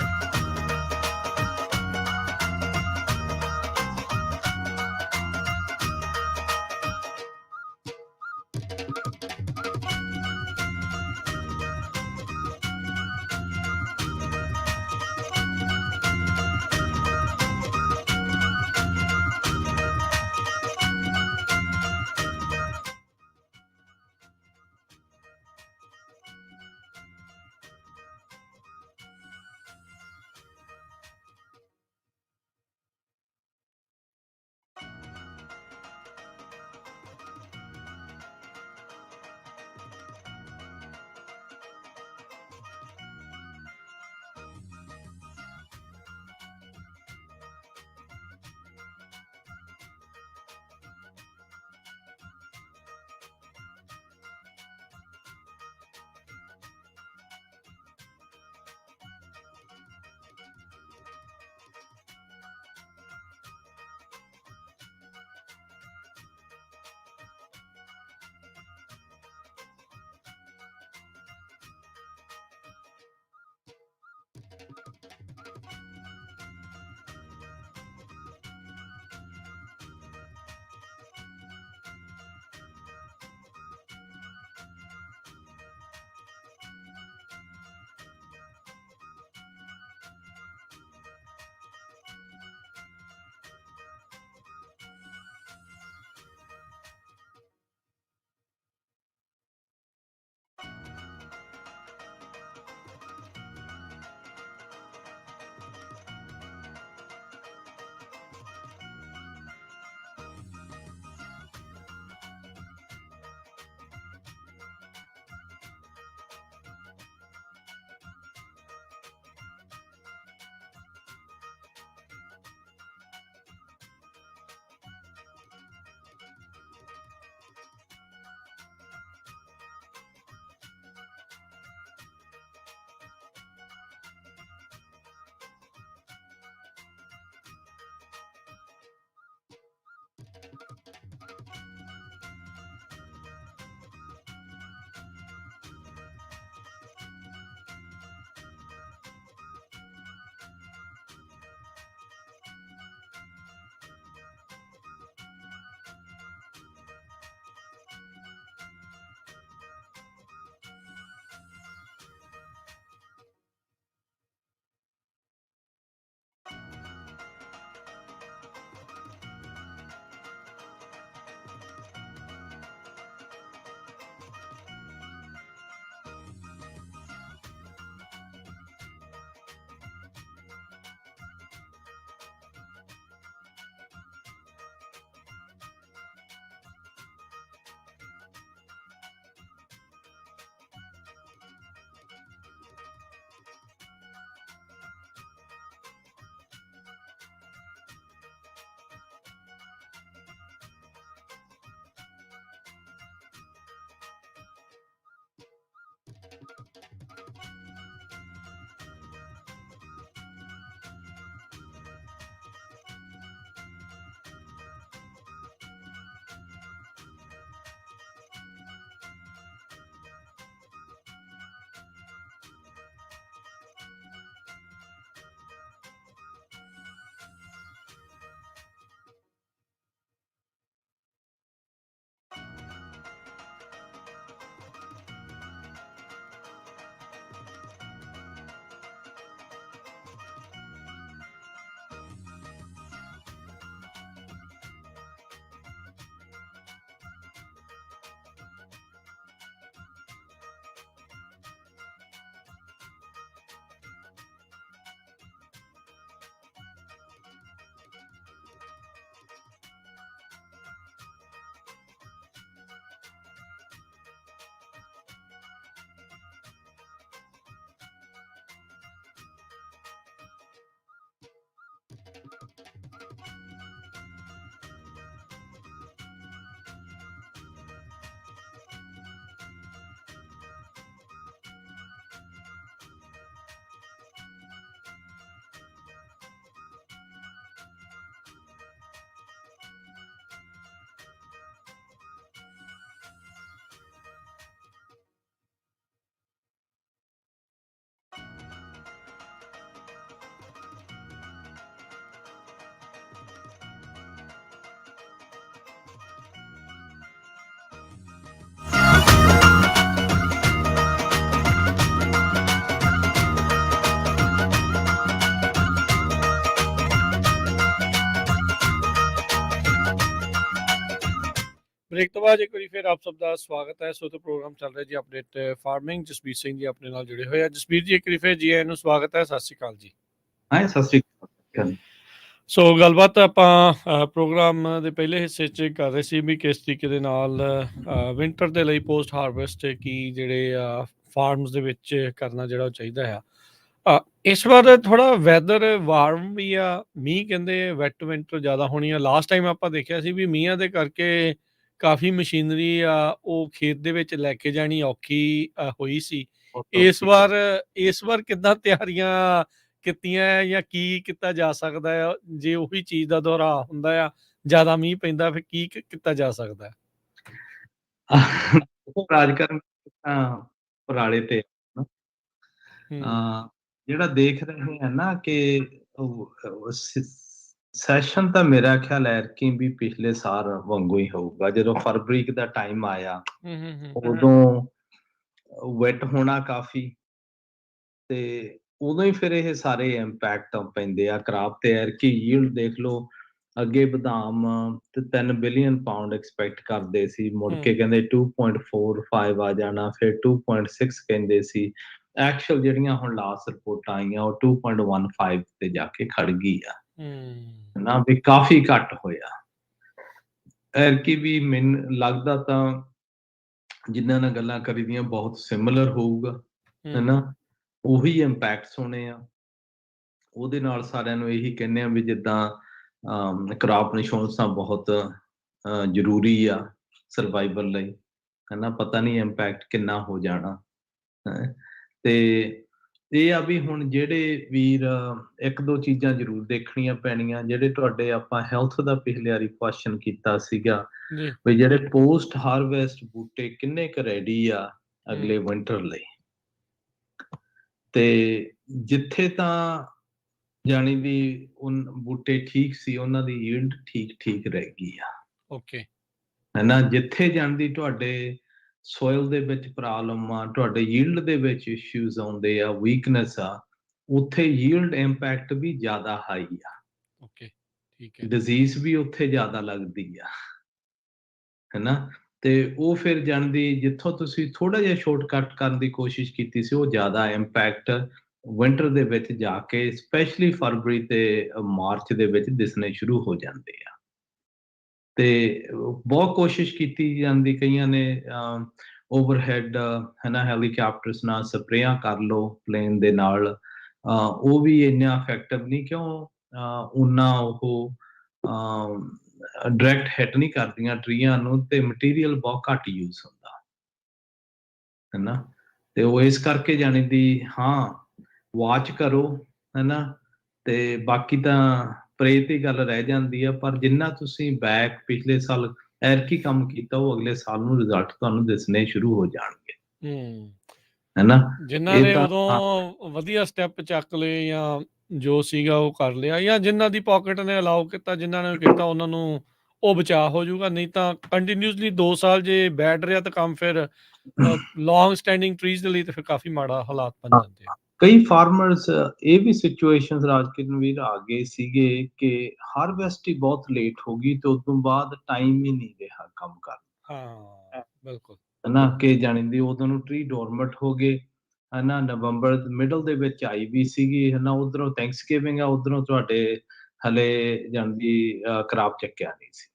ਬ੍ਰੇਕ ਤੋਂ ਬਾਅਦ ਇੱਕ ਵਾਰੀ ਫਿਰ ਆਪ ਸਭ ਦਾ ਸਵਾਗਤ ਹੈ। ਸੋ ਤੇ ਪ੍ਰੋਗਰਾਮ ਚੱਲ ਰਿਹਾ ਜੀ ਅਪਡੇਟ ਫਾਰਮਿੰਗ। ਜਸਬੀਰ ਸਿੰਘ ਜੀ ਆਪਣੇ ਨਾਲ ਜੁੜੇ ਹੋਏ ਆ। ਜਸਬੀਰ ਜੀ ਇੱਕ ਵਾਰੀ ਫਿਰ ਜੀ ਆਇਆਂ ਨੂੰ ਸਵਾਗਤ ਹੈ। ਸਤਿ ਸ਼੍ਰੀ ਅਕਾਲ ਜੀ। ਹਾਂ, ਸਤਿ ਸ੍ਰੀ ਅਕਾਲ। ਸੋ ਗੱਲਬਾਤ ਆਪਾਂ ਪ੍ਰੋਗਰਾਮ ਦੇ ਪਹਿਲੇ ਹਿੱਸੇ 'ਚ ਕਰ ਰਹੇ ਸੀ ਵੀ ਕਿਸ ਤਰੀਕੇ ਦੇ ਨਾਲ ਵਿੰਟਰ ਦੇ ਲਈ ਪੋਸਟ ਹਾਰਵੈਸਟ ਕੀ ਜਿਹੜੇ ਫਾਰਮਸ ਦੇ ਵਿੱਚ ਕਰਨਾ ਜਿਹੜਾ ਉਹ ਚਾਹੀਦਾ ਆ। ਇਸ ਵਾਰ ਥੋੜਾ ਵੈਦਰ ਵਾਰਮ ਵੀ ਆ, ਮੀਂਹ ਕਹਿੰਦੇ ਵੈਟ ਵਿੰਟਰ ਜ਼ਿਆਦਾ ਹੋਣੀ ਆ। ਲਾਸਟ ਟਾਈਮ ਆਪਾਂ ਦੇਖਿਆ ਸੀ ਵੀ ਮੀਂਹਾਂ ਦੇ ਕਰਕੇ ਕਾਫੀ ਮਸ਼ੀਨਰੀ ਆ ਉਹ ਖੇਤ ਦੇ ਵਿੱਚ ਲੈ ਕੇ ਜਾਣੀ ਔਖੀ ਹੋਈ ਸੀ। ਇਸ ਵਾਰ ਕਿੱਦਾਂ ਤਿਆਰੀਆਂ ਕੀਤੀਆਂ ਹੈ ਜਾਂ ਕੀ ਕੀਤਾ ਜਾ ਸਕਦਾ ਆ ਜੇ ਉਹੀ ਚੀਜ਼ ਦਾ ਦੁਹਰਾ ਹੁੰਦਾ ਆ, ਜ਼ਿਆਦਾ ਮੀਂਹ ਪੈਂਦਾ ਫਿਰ ਕੀ ਕੀਤਾ ਜਾ ਸਕਦਾ ਹੈ? ਰਾਜ ਕਰਨ ਪਰਾਲੇ ਤੇ ਜਿਹੜਾ ਦੇਖ ਰਹੇ ਹੈ ਨਾ ਕਿ ਸੈਸ਼ਨ ਤਾਂ ਮੇਰਾ ਖਿਆਲ ਹੈ ਕਿ ਵੀ ਪਿਛਲੇ ਸਾਲ ਵਾਂਗੂ ਹੀ ਹੋਊਗਾ। ਜਦੋਂ ਫਰਵਰੀ ਦਾ ਟਾਈਮ ਆਇਆ ਉਦੋਂ ਵੈਟ ਹੋਣਾ ਕਾਫੀ, ਤੇ ਉਦੋਂ ਹੀ ਫਿਰ ਇਹ ਸਾਰੇ ਇੰਪੈਕਟ ਪੈਂਦੇ ਆ ਕ੍ਰਾਪ ਤੇ। ਐਰਕੀ ਯੀਲਡ ਦੇਖ ਲਓ, ਅੱਗੇ ਬਦਾਮ ਤੇ 3 ਬਿਲੀਅਨ ਪਾਉਂਡ ਐਕਸਪੈਕਟ ਕਰਦੇ ਸੀ, ਮੁੜ ਕੇ ਕਹਿੰਦੇ 2.45 ਆ ਜਾਣਾ, ਫਿਰ 2.6 ਕਹਿੰਦੇ ਸੀ। ਐਕਚੁਅਲ ਜਿਹੜੀਆਂ ਹੁਣ ਲਾਸਟ ਰਿਪੋਰਟਾਂ ਆਈਆਂ ਉਹ 2.15 ਤੇ ਜਾ ਕੇ ਖੜ ਗਈ ਆ ਨਾ, ਵੀ ਕਾਫੀ ਘੱਟ ਹੋਇਆ। ਐਰਕੀ ਵੀ ਮੈਨੂੰ ਲੱਗਦਾ ਤਾਂ ਜਿਨ੍ਹਾਂ ਨਾਲ ਗੱਲਾਂ ਕਰੀਦੀਆਂ ਬਹੁਤ ਸਿਮਿਲਰ ਹੋਊਗਾ, ਹੈਨਾ, ਉਹੀ ਇੰਪੈਕਟਸ ਹੋਣੇ ਆ। ਉਹਦੇ ਨਾਲ ਸਾਰਿਆਂ ਨੂੰ ਇਹੀ ਕਹਿੰਦੇ ਆ ਵੀ ਜਿੱਦਾਂ ਕ੍ਰਾਪ ਇੰਸ਼ੋਰੈਂਸਾਂ ਬਹੁਤ ਜ਼ਰੂਰੀ ਆ ਸਰਵਾਈਵਲ ਲਈ, ਹੈਨਾ। ਪਤਾ ਨਹੀਂ ਇੰਪੈਕਟ ਕਿੰਨਾ ਹੋ ਜਾਣਾ ਹੈ। ਤੇ ਇਹ ਆ ਵੀ ਹੁਣ ਜਿਹੜੇ ਵੀਰ ਇੱਕ ਦੋ ਚੀਜ਼ਾਂ ਜ਼ਰੂਰ ਦੇਖਣੀਆਂ ਪੈਣੀਆਂ। ਜਿਹੜੇ ਤੁਹਾਡੇ ਆਪਾਂ ਹੈਲਥ ਦਾ ਪਿਛਲੇ ਵਾਰੀ ਕੁਐਸਚਨ ਕੀਤਾ ਸੀਗਾ ਵੀ ਜਿਹੜੇ ਪੋਸਟ ਹਾਰਵੈਸਟ ਬੂਟੇ ਕਿੰਨੇ ਕੁ ਰੈਡੀ ਆ ਅਗਲੇ ਵਿੰਟਰ ਲਈ, ਤੇ ਜਿੱਥੇ ਤਾਂ ਜਾਣੀ ਵੀ ਬੂਟੇ ਠੀਕ ਸੀ ਉਹਨਾਂ ਦੀ ਯੀਲਡ ਠੀਕ ਰਹਿ ਗਈ ਆ। ਓਕੇ, ਹੈਨਾ। ਜਿੱਥੇ ਜਾਂਦੀ ਤੁਹਾਡੇ ਸੋਇਲ ਦੇ ਵਿੱਚ ਪ੍ਰੋਬਲਮ ਆ, ਤੁਹਾਡੇ ਯੀਲਡ ਦੇ ਵਿੱਚ ਇਸ਼ੂਜ਼ ਆਉਂਦੇ ਆ, ਵੀਕਨੈਸ ਆ, ਉੱਥੇ ਯੀਲਡ ਇੰਪੈਕਟ ਵੀ ਜ਼ਿਆਦਾ ਹਾਈ ਆ। ਓਕੇ, ਠੀਕ ਹੈ। ਡਿਜ਼ੀਜ਼ ਵੀ ਉੱਥੇ ਜ਼ਿਆਦਾ ਲੱਗਦੀ ਆ, ਹੈਨਾ। ਤੇ ਉਹ ਫਿਰ ਜਾਣਦੀ ਜਿੱਥੋਂ ਤੁਸੀਂ ਥੋੜਾ ਜਿਹਾ ਸ਼ਾਰਟਕਟ ਕਰਨ ਦੀ ਕੋਸ਼ਿਸ਼ ਕੀਤੀ ਸੀ, ਉਹ ਜ਼ਿਆਦਾ ਇੰਪੈਕਟ ਵਿੰਟਰ ਦੇ ਵਿੱਚ ਜਾ ਕੇ ਸਪੈਸ਼ਲੀ ਫਰਵਰੀ ਤੇ ਮਾਰਚ ਦੇ ਵਿੱਚ ਦਿਸਣੇ ਸ਼ੁਰੂ ਹੋ ਜਾਂਦੇ ਆ। ਤੇ ਬਹੁਤ ਕੋਸ਼ਿਸ਼ ਕੀਤੀ ਜਾਂਦੀ, ਕਈਆਂ ਨੇ ਓਵਰਹੈਡ ਹੈਨਾ ਹੈਲੀਕਾਪਟਰਸ ਨਾਲ ਸਪਰੇਆਂ ਕਰ ਲਓ ਪਲੇਨ ਦੇ ਨਾਲ, ਉਹ ਵੀ ਇੰਨਾ ਇਫੈਕਟਿਵ ਨਹੀਂ, ਕਿਉਂ ਉਨਾ ਉਹ ਡਾਇਰੈਕਟ ਹਿੱਟ ਨਹੀਂ ਕਰਦੀਆਂ ਟਰੀਆਂ ਨੂੰ, ਤੇ ਮਟੀਰੀਅਲ ਬਹੁਤ ਘੱਟ ਯੂਜ਼ ਹੁੰਦਾ, ਹੈਨਾ। ਤੇ ਉਹ ਇਸ ਕਰਕੇ ਜਾਣੀ ਦੀ ਹਾਂ ਵਾਚ ਕਰੋ, ਹੈਨਾ। ਤੇ ਬਾਕੀ ਤਾਂ ਪ੍ਰੇ ਦੀ ਗੱਲ ਰਹਿ ਜਾਂਦੀ ਆ, ਪਰ ਜਿੰਨਾ ਤੁਸੀਂ ਬੈਕ ਪਿਛਲੇ ਸਾਲ ਐਰਕੀ ਕੰਮ ਕੀਤਾ ਉਹ ਅਗਲੇ ਸਾਲ ਨੂੰ ਰਿਜ਼ਲਟ ਤੁਹਾਨੂੰ ਦਿਸਣੇ ਸ਼ੁਰੂ ਹੋ ਜਾਣਗੇ, ਹੈਨਾ। ਜਿਨ੍ਹਾਂ ਨੇ ਉਦੋਂ ਵਧੀਆ ਸਟੈਪ ਚੱਕ ਲਏ ਜਾਂ ਜੋ ਸੀਗਾ ਉਹ ਕਰ ਲਿਆ, ਜਾਂ ਜਿਨ੍ਹਾਂ ਦੀ ਪਾਕਟ ਨੇ ਅਲਾਉ ਕੀਤਾ, ਜਿਨ੍ਹਾਂ ਨੇ ਕੀਤਾ ਉਹਨਾਂ ਨੂੰ ਉਹ ਬਚਾਅ ਹੋ ਜਾਊਗਾ। ਨਹੀਂ ਤਾਂ ਕੰਟੀਨਿਊਸਲੀ 2 ਸਾਲ ਜੇ ਬੈਡ ਰਿਹਾ ਤਾਂ ਕੰਮ ਫਿਰ ਲੌਂਗ ਸਟੈਂਡਿੰਗ ਟਰੀਜ਼ ਦੇ ਲਈ ਤਾਂ ਫਿਰ ਕਾਫੀ ਮਾੜਾ ਹਾਲਾਤ ਬਣ ਜਾਂਦੇ ਆ। ਕਈ ਫਾਰਮਰਸ ਇਹ ਵੀ ਸਿਚੁਏਸ਼ਨਸ ਰਾਜਕਿਰਨ ਵੀਰ ਆ ਗਏ ਸੀਗੇ ਕਿ ਹਾਰਵੈਸਟ ਹੀ ਬਹੁਤ ਲੇਟ ਹੋ ਗਈ ਤੇ ਉਸ ਤੋਂ ਬਾਅਦ ਟਾਈਮ ਹੀ ਨਹੀਂ ਰਿਹਾ ਕੰਮ ਕਰਨ ਦਾ। ਹਾਂ, ਬਿਲਕੁਲ, ਹੈਨਾ, ਕਿ ਜਾਣੀ ਦੀ ਉਦੋਂ ਨੂੰ ਟਰੀ ਡੋਰਮਟ ਹੋ ਗਏ, ਹੈਨਾ। ਨਵੰਬਰ ਮਿਡਲ ਦੇ ਵਿੱਚ ਆਈ ਵੀ ਸੀਗੀ, ਹੈਨਾ। ਉਧਰੋਂ ਥੈਂਕਸਗਿਵਿੰਗ ਆ, ਉਧਰੋਂ ਤੁਹਾਡੇ ਹਲੇ ਜਾਂਦੀ ਕ੍ਰਾਪ ਚੱਕਿਆ ਨਹੀਂ ਸੀ,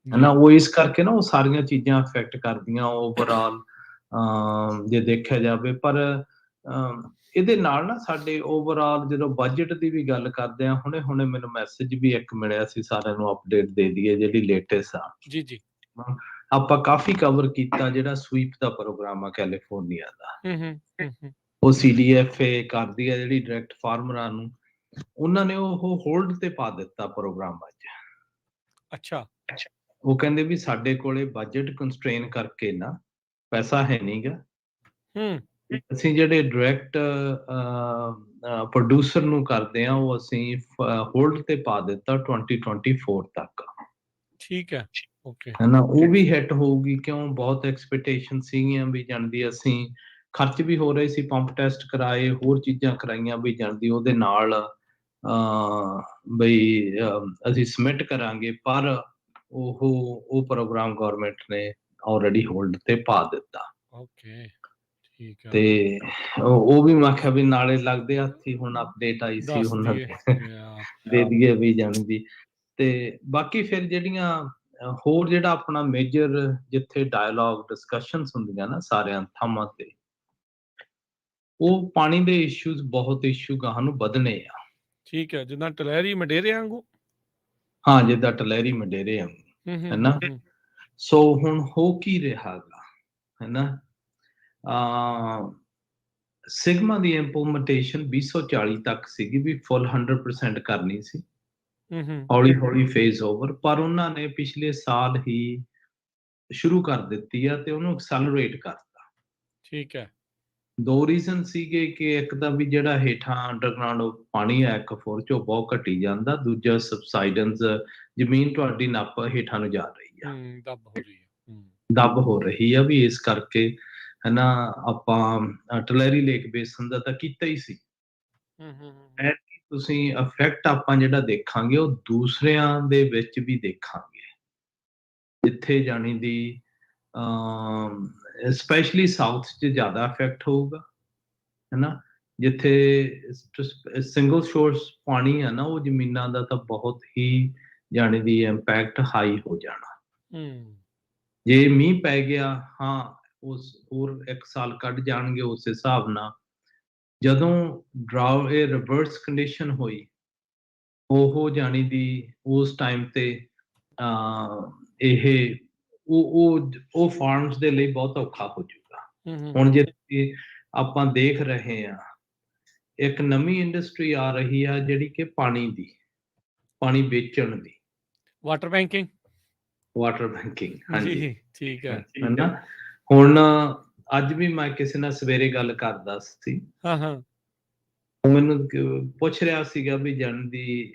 ਹੈਨਾ। ਉਹ ਇਸ ਕਰਕੇ ਨਾ ਉਹ ਸਾਰੀਆਂ ਚੀਜ਼ਾਂ ਅਫੈਕਟ ਕਰਦੀਆਂ ਓਵਰਆਲ ਜੇ ਦੇਖਿਆ ਜਾਵੇ। ਪਰ ਇਹਦੇ ਨਾਲ ਨਾ ਸਾਡੇ ਓਵਰਆਲ ਜਦੋਂ ਬਜਟ ਦੀ ਵੀ ਗੱਲ ਕਰਦੇ ਆ, ਹੁਣੇ ਮੈਨੂੰ ਮੈਸੇਜ ਵੀ ਇੱਕ ਮਿਲਿਆ ਸੀ, ਸਾਰਿਆਂ ਨੂੰ ਅਪਡੇਟ ਦੇ ਦਈਏ ਜਿਹੜੀ ਲੇਟੈਸਟ ਆ। ਜੀ ਆਪਾਂ ਕਾਫੀ ਕਵਰ ਕੀਤਾ ਜਿਹੜਾ ਸਵੀਪ ਦਾ ਪ੍ਰੋਗਰਾਮ ਆ ਕੈਲੀਫੋਰਨੀਆ ਦਾ, ਉਹ CDFA ਕਰਦੀ ਆ ਜਿਹੜੀ ਡਾਇਰੈਕਟ ਫਾਰਮਰਾਂ ਨੂੰ, ਉਹਨਾਂ ਨੇ ਉਹ ਹੋਲਡ ਤੇ ਪਾ ਦਿੱਤਾ ਪ੍ਰੋਗਰਾਮ ਅੱਜ। ਅੱਛਾ, ਉਹ ਕਹਿੰਦੇ ਵੀ ਸਾਡੇ ਕੋਲੇ ਬਜਟ ਕੰਸਟ੍ਰੇਨ ਕਰਕੇ ਨਾ ਪੈਸਾ ਹੈ ਨਹੀਂਗਾ, ਅਸੀਂ ਜਿਹੜੇ ਡਾਇਰੈਕਟ ਪ੍ਰੋਡਿਊਸਰ ਨੂੰ ਕਰਦੇ ਆ ਉਹ ਅਸੀਂ ਹੋਲਡ ਤੇ ਪਾ ਦਿੱਤਾ 2024 ਤੱਕ। ਠੀਕ ਹੈ, ਓਕੇ, ਹੈਨਾ। ਉਹ ਵੀ ਹਿੱਟ ਹੋਊਗੀ, ਕਿਉਂ ਬਹੁਤ ਐਕਸਪੈਕਟੇਸ਼ਨ ਸੀਗੀਆਂ ਵੀ ਜਾਣਦੀ, ਅਸੀਂ ਖਰਚ ਵੀ ਹੋ ਰਹੇ ਸੀ, ਪੰਪ ਟੈਸਟ ਕਰਾਏ, ਹੋਰ ਚੀਜ਼ਾਂ ਕਰਾਈਆਂ ਵੀ ਜਾਣਦੀ ਉਹਦੇ ਨਾਲ ਬਈ ਅਸੀਂ ਸਬਮਿਟ ਕਰਾਂਗੇ, ਪਰ ਉਹ ਪ੍ਰੋਗਰਾਮ ਗਵਰਨਮੈਂਟ ਨੇ ਆਲਰੇਡੀ ਹੋਲਡ ਤੇ ਪਾ ਦਿੱਤਾ। ਓਕੇ, ਠੀਕ ਆ। ਤੇ ਉਹ ਵੀ ਮੈਂ ਆਖਿਆ ਵੀ ਨਾਲੇ ਲੱਗਦੇ ਹੱਥ ਹੀ ਹੁਣ ਅਪਡੇਟ ਆਈ ਸੀ ਦੱਸ ਉਹਨਾਂ ਦਈਏ ਦੇ ਦੇ ਦਈਏ ਵੀ ਜਾਣੀ। ਤੇ ਬਾਕੀ ਫਿਰ ਜਿਹੜੀਆਂ ਹੋਰ ਜਿਹੜਾ ਆਪਣਾ ਮੇਜਰ ਜਿੱਥੇ ਡਾਇਲੋਗ ਡਿਸਕਸ਼ਨਸ ਹੁੰਦੀਆਂ ਨਾ ਸਾਰਿਆਂ ਥਾਵਾਂ ਤੇ, ਉਹ ਪਾਣੀ ਦੇ ਇਸ਼ੂਜ਼ ਬਹੁਤ ਇਸ਼ੂ ਗਾਹਾਂ ਨੂੰ ਵਧਣੇ ਆ। ਠੀਕ ਹੈ, ਜਿੱਦਾਂ ਟਲਹਿਰੀ ਮਡੇਰੇ ਵਾਂਗੂ। ਹਾਂ, ਜਿੱਦਾਂ ਟਲਹਿਰੀ ਮੰਡੇਰੇ ਆ, ਹੈਨਾ। ਸੋ ਹੁਣ ਹੋ ਕੀ ਰਿਹਾ ਗਾ, ਹੈਨਾ। ਸਿਗਮਾ ਦੀ ਇੰਪਲੀਮੈਂਟੇਸ਼ਨ 2040 ਤੱਕ ਸੀਗੀ ਵੀ ਫੁੱਲ 100% ਕਰਨੀ ਸੀ। ਹੌਲੀ ਹੌਲੀ ਫੇਜ਼ ਓਵਰ, ਪਰ ਉਹਨਾਂ ਨੇ ਪਿਛਲੇ ਸਾਲ ਹੀ ਸ਼ੁਰੂ ਕਰ ਦਿੱਤੀ ਆ ਤੇ ਉਹਨੂੰ ਐਕਸੈਲਰੇਟ ਕਰਤਾ। ਠੀਕ ਹੈ। ਦੋ ਰੀਜ਼ਨ ਸੀਗੇ ਕਿ ਇੱਕ ਤਾਂ ਵੀ ਜਿਹੜਾ ਹੇਠਾਂ ਅੰਡਰਗਰਾਉਂਡ ਪਾਣੀ ਆ ਇੱਕ ਫੁੱਟ ਚੋਂ ਬਹੁਤ ਘਟੀ ਜਾਂਦਾ, ਦੂਜਾ ਸਬਸਾਈਡੈਂਸ ਜ਼ਮੀਨ ਤੁਹਾਡੀ ਨੱਪ ਹੇਠਾਂ ਨੂੰ ਜਾ ਰਹੀ ਆ, ਦੱਬ ਹੋ ਰਹੀ ਹੈ। ਦੱਬ ਹੋ ਰਹੀ ਆ ਵੀ ਇਸ ਕਰਕੇ, ਹੈਨਾ। ਆਪਾਂ ਟਲੈਰੀ ਲੇਕ ਬੇਸਨ ਦਾ ਤਾਂ ਕੀਤਾ ਹੀ ਸੀ। ਤੁਸੀਂ ਇਫੈਕਟ ਆਪਾਂ ਜਿਹੜਾ ਦੇਖਾਂਗੇ ਉਹ ਦੂਸਰਿਆਂ ਦੇ ਵਿੱਚ ਵੀ ਦੇਖਾਂਗੇ, ਜਿੱਥੇ ਜਾਣੀ ਦੀ ਸਪੈਸ਼ਲੀ ਸਾਊਥ 'ਚ ਜ਼ਿਆਦਾ ਇਫੈਕਟ ਹੋਊਗਾ, ਹੈਨਾ। ਜਿੱਥੇ ਸਿੰਗਲ ਸੋਰਸ ਪਾਣੀ ਆ ਨਾ, ਉਹ ਜ਼ਮੀਨਾਂ ਦਾ ਤਾਂ ਬਹੁਤ ਹੀ ਜਾਣੀ ਦੀ ਇੰਪੈਕਟ ਹਾਈ ਹੋ ਜਾਣਾ। ਜੇ ਮੀਂਹ ਪੈ ਗਿਆ, ਹਾਂ, ਉਸ ਹੋਰ 1 ਸਾਲ ਕੱਢ ਜਾਣਗੇ ਉਸ ਹਿਸਾਬ ਨਾਲ। ਜਦੋਂ ਡਰਾਊਟ ਇਹ ਰਿਵਰਸ ਕੰਡੀਸ਼ਨ ਹੋਈ, ਉਹ ਜਾਣੀ ਦੀ ਉਸ ਟਾਈਮ ਤੇ ਇਹ ਉਹ ਫਾਰਮਸ ਦੇ ਲਈ ਬਹੁਤ ਔਖਾ ਹੋ ਜਾਊਗਾ। ਹੁਣ ਜੇ ਆਪਾਂ ਦੇਖ ਰਹੇ ਆ, ਇੱਕ ਨਵੀਂ ਇੰਡਸਟਰੀ ਆ ਰਹੀ ਆ ਜਿਹੜੀ ਕਿ ਪਾਣੀ ਦੀ, ਪਾਣੀ ਵੇਚਣ ਦੀ, ਵਾਟਰ ਬੈਂਕਿੰਗ। ਵਾਟਰ ਬੈਂਕਿੰਗ, ਹਾਂਜੀ, ਠੀਕ ਹੈ। ਹੈਨਾ। ਹੁਣ ਅੱਜ ਵੀ ਮੈਂ ਕਿਸੇ ਨਾਲ ਸਵੇਰੇ ਗੱਲ ਕਰਦਾ ਸੀ, ਉਹ ਮੈਨੂੰ ਪੁੱਛ ਰਿਹਾ ਸੀਗਾ ਵੀ ਜਾਣ ਦੀ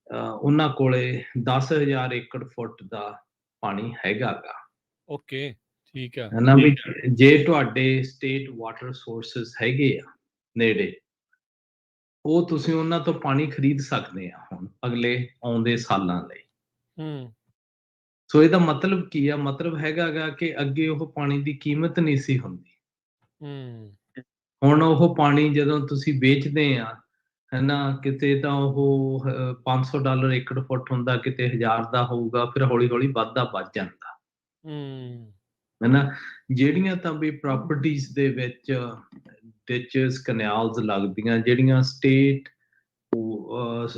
ਉਹਨਾਂ ਕੋਲੇ 10,000 ਏਕੜ ਫੁੱਟ ਦਾ ਪਾਣੀ ਹੈਗਾ ਗਾ। ਓਕੇ, ਠੀਕ ਹੈ। ਹਨਾ ਵੀ ਜੇ ਤੁਹਾਡੇ ਸਟੇਟ ਵਾਟਰ ਸੋਰਸਸ ਹੈਗੇ ਆ ਨੇੜੇ, ਉਹ ਤੁਸੀਂ ਉਹਨਾਂ ਤੋਂ ਪਾਣੀ ਖਰੀਦ ਸਕਦੇ ਆ ਹੁਣ ਅਗਲੇ ਆਉਂਦੇ ਸਾਲਾਂ ਲਈ। ਸੋ ਇਹਦਾ ਮਤਲਬ ਕੀ ਆ? ਮਤਲਬ ਹੈਗਾ ਗਾ ਕਿ ਅੱਗੇ ਉਹ ਪਾਣੀ ਦੀ ਕੀਮਤ ਨਹੀਂ ਸੀ ਹੁੰਦੀ। ਹੁਣ ਉਹ ਪਾਣੀ ਜਦੋਂ ਤੁਸੀਂ ਵੇਚਦੇ ਆ, ਹੈਨਾ, ਕਿਤੇ ਤਾਂ ਉਹ $500 ਏਕੜ ਫੁੱਟ ਹੁੰਦਾ, ਕਿਤੇ 1000 ਦਾ ਹੋਊਗਾ, ਫਿਰ ਹੌਲੀ-ਹੌਲੀ ਵੱਧਦਾ ਵੱਧ ਜਾਂਦਾ। ਹੈਨਾ। ਜਿਹੜੀਆਂ ਤਾਂ ਵੀ ਪ੍ਰਾਪਰਟੀਜ਼ ਦੇ ਵਿੱਚ ਡਿਚਸ, ਕੈਨਾਲਸ ਲੱਗਦੀਆਂ, ਜਿਹੜੀਆਂ ਸਟੇਟ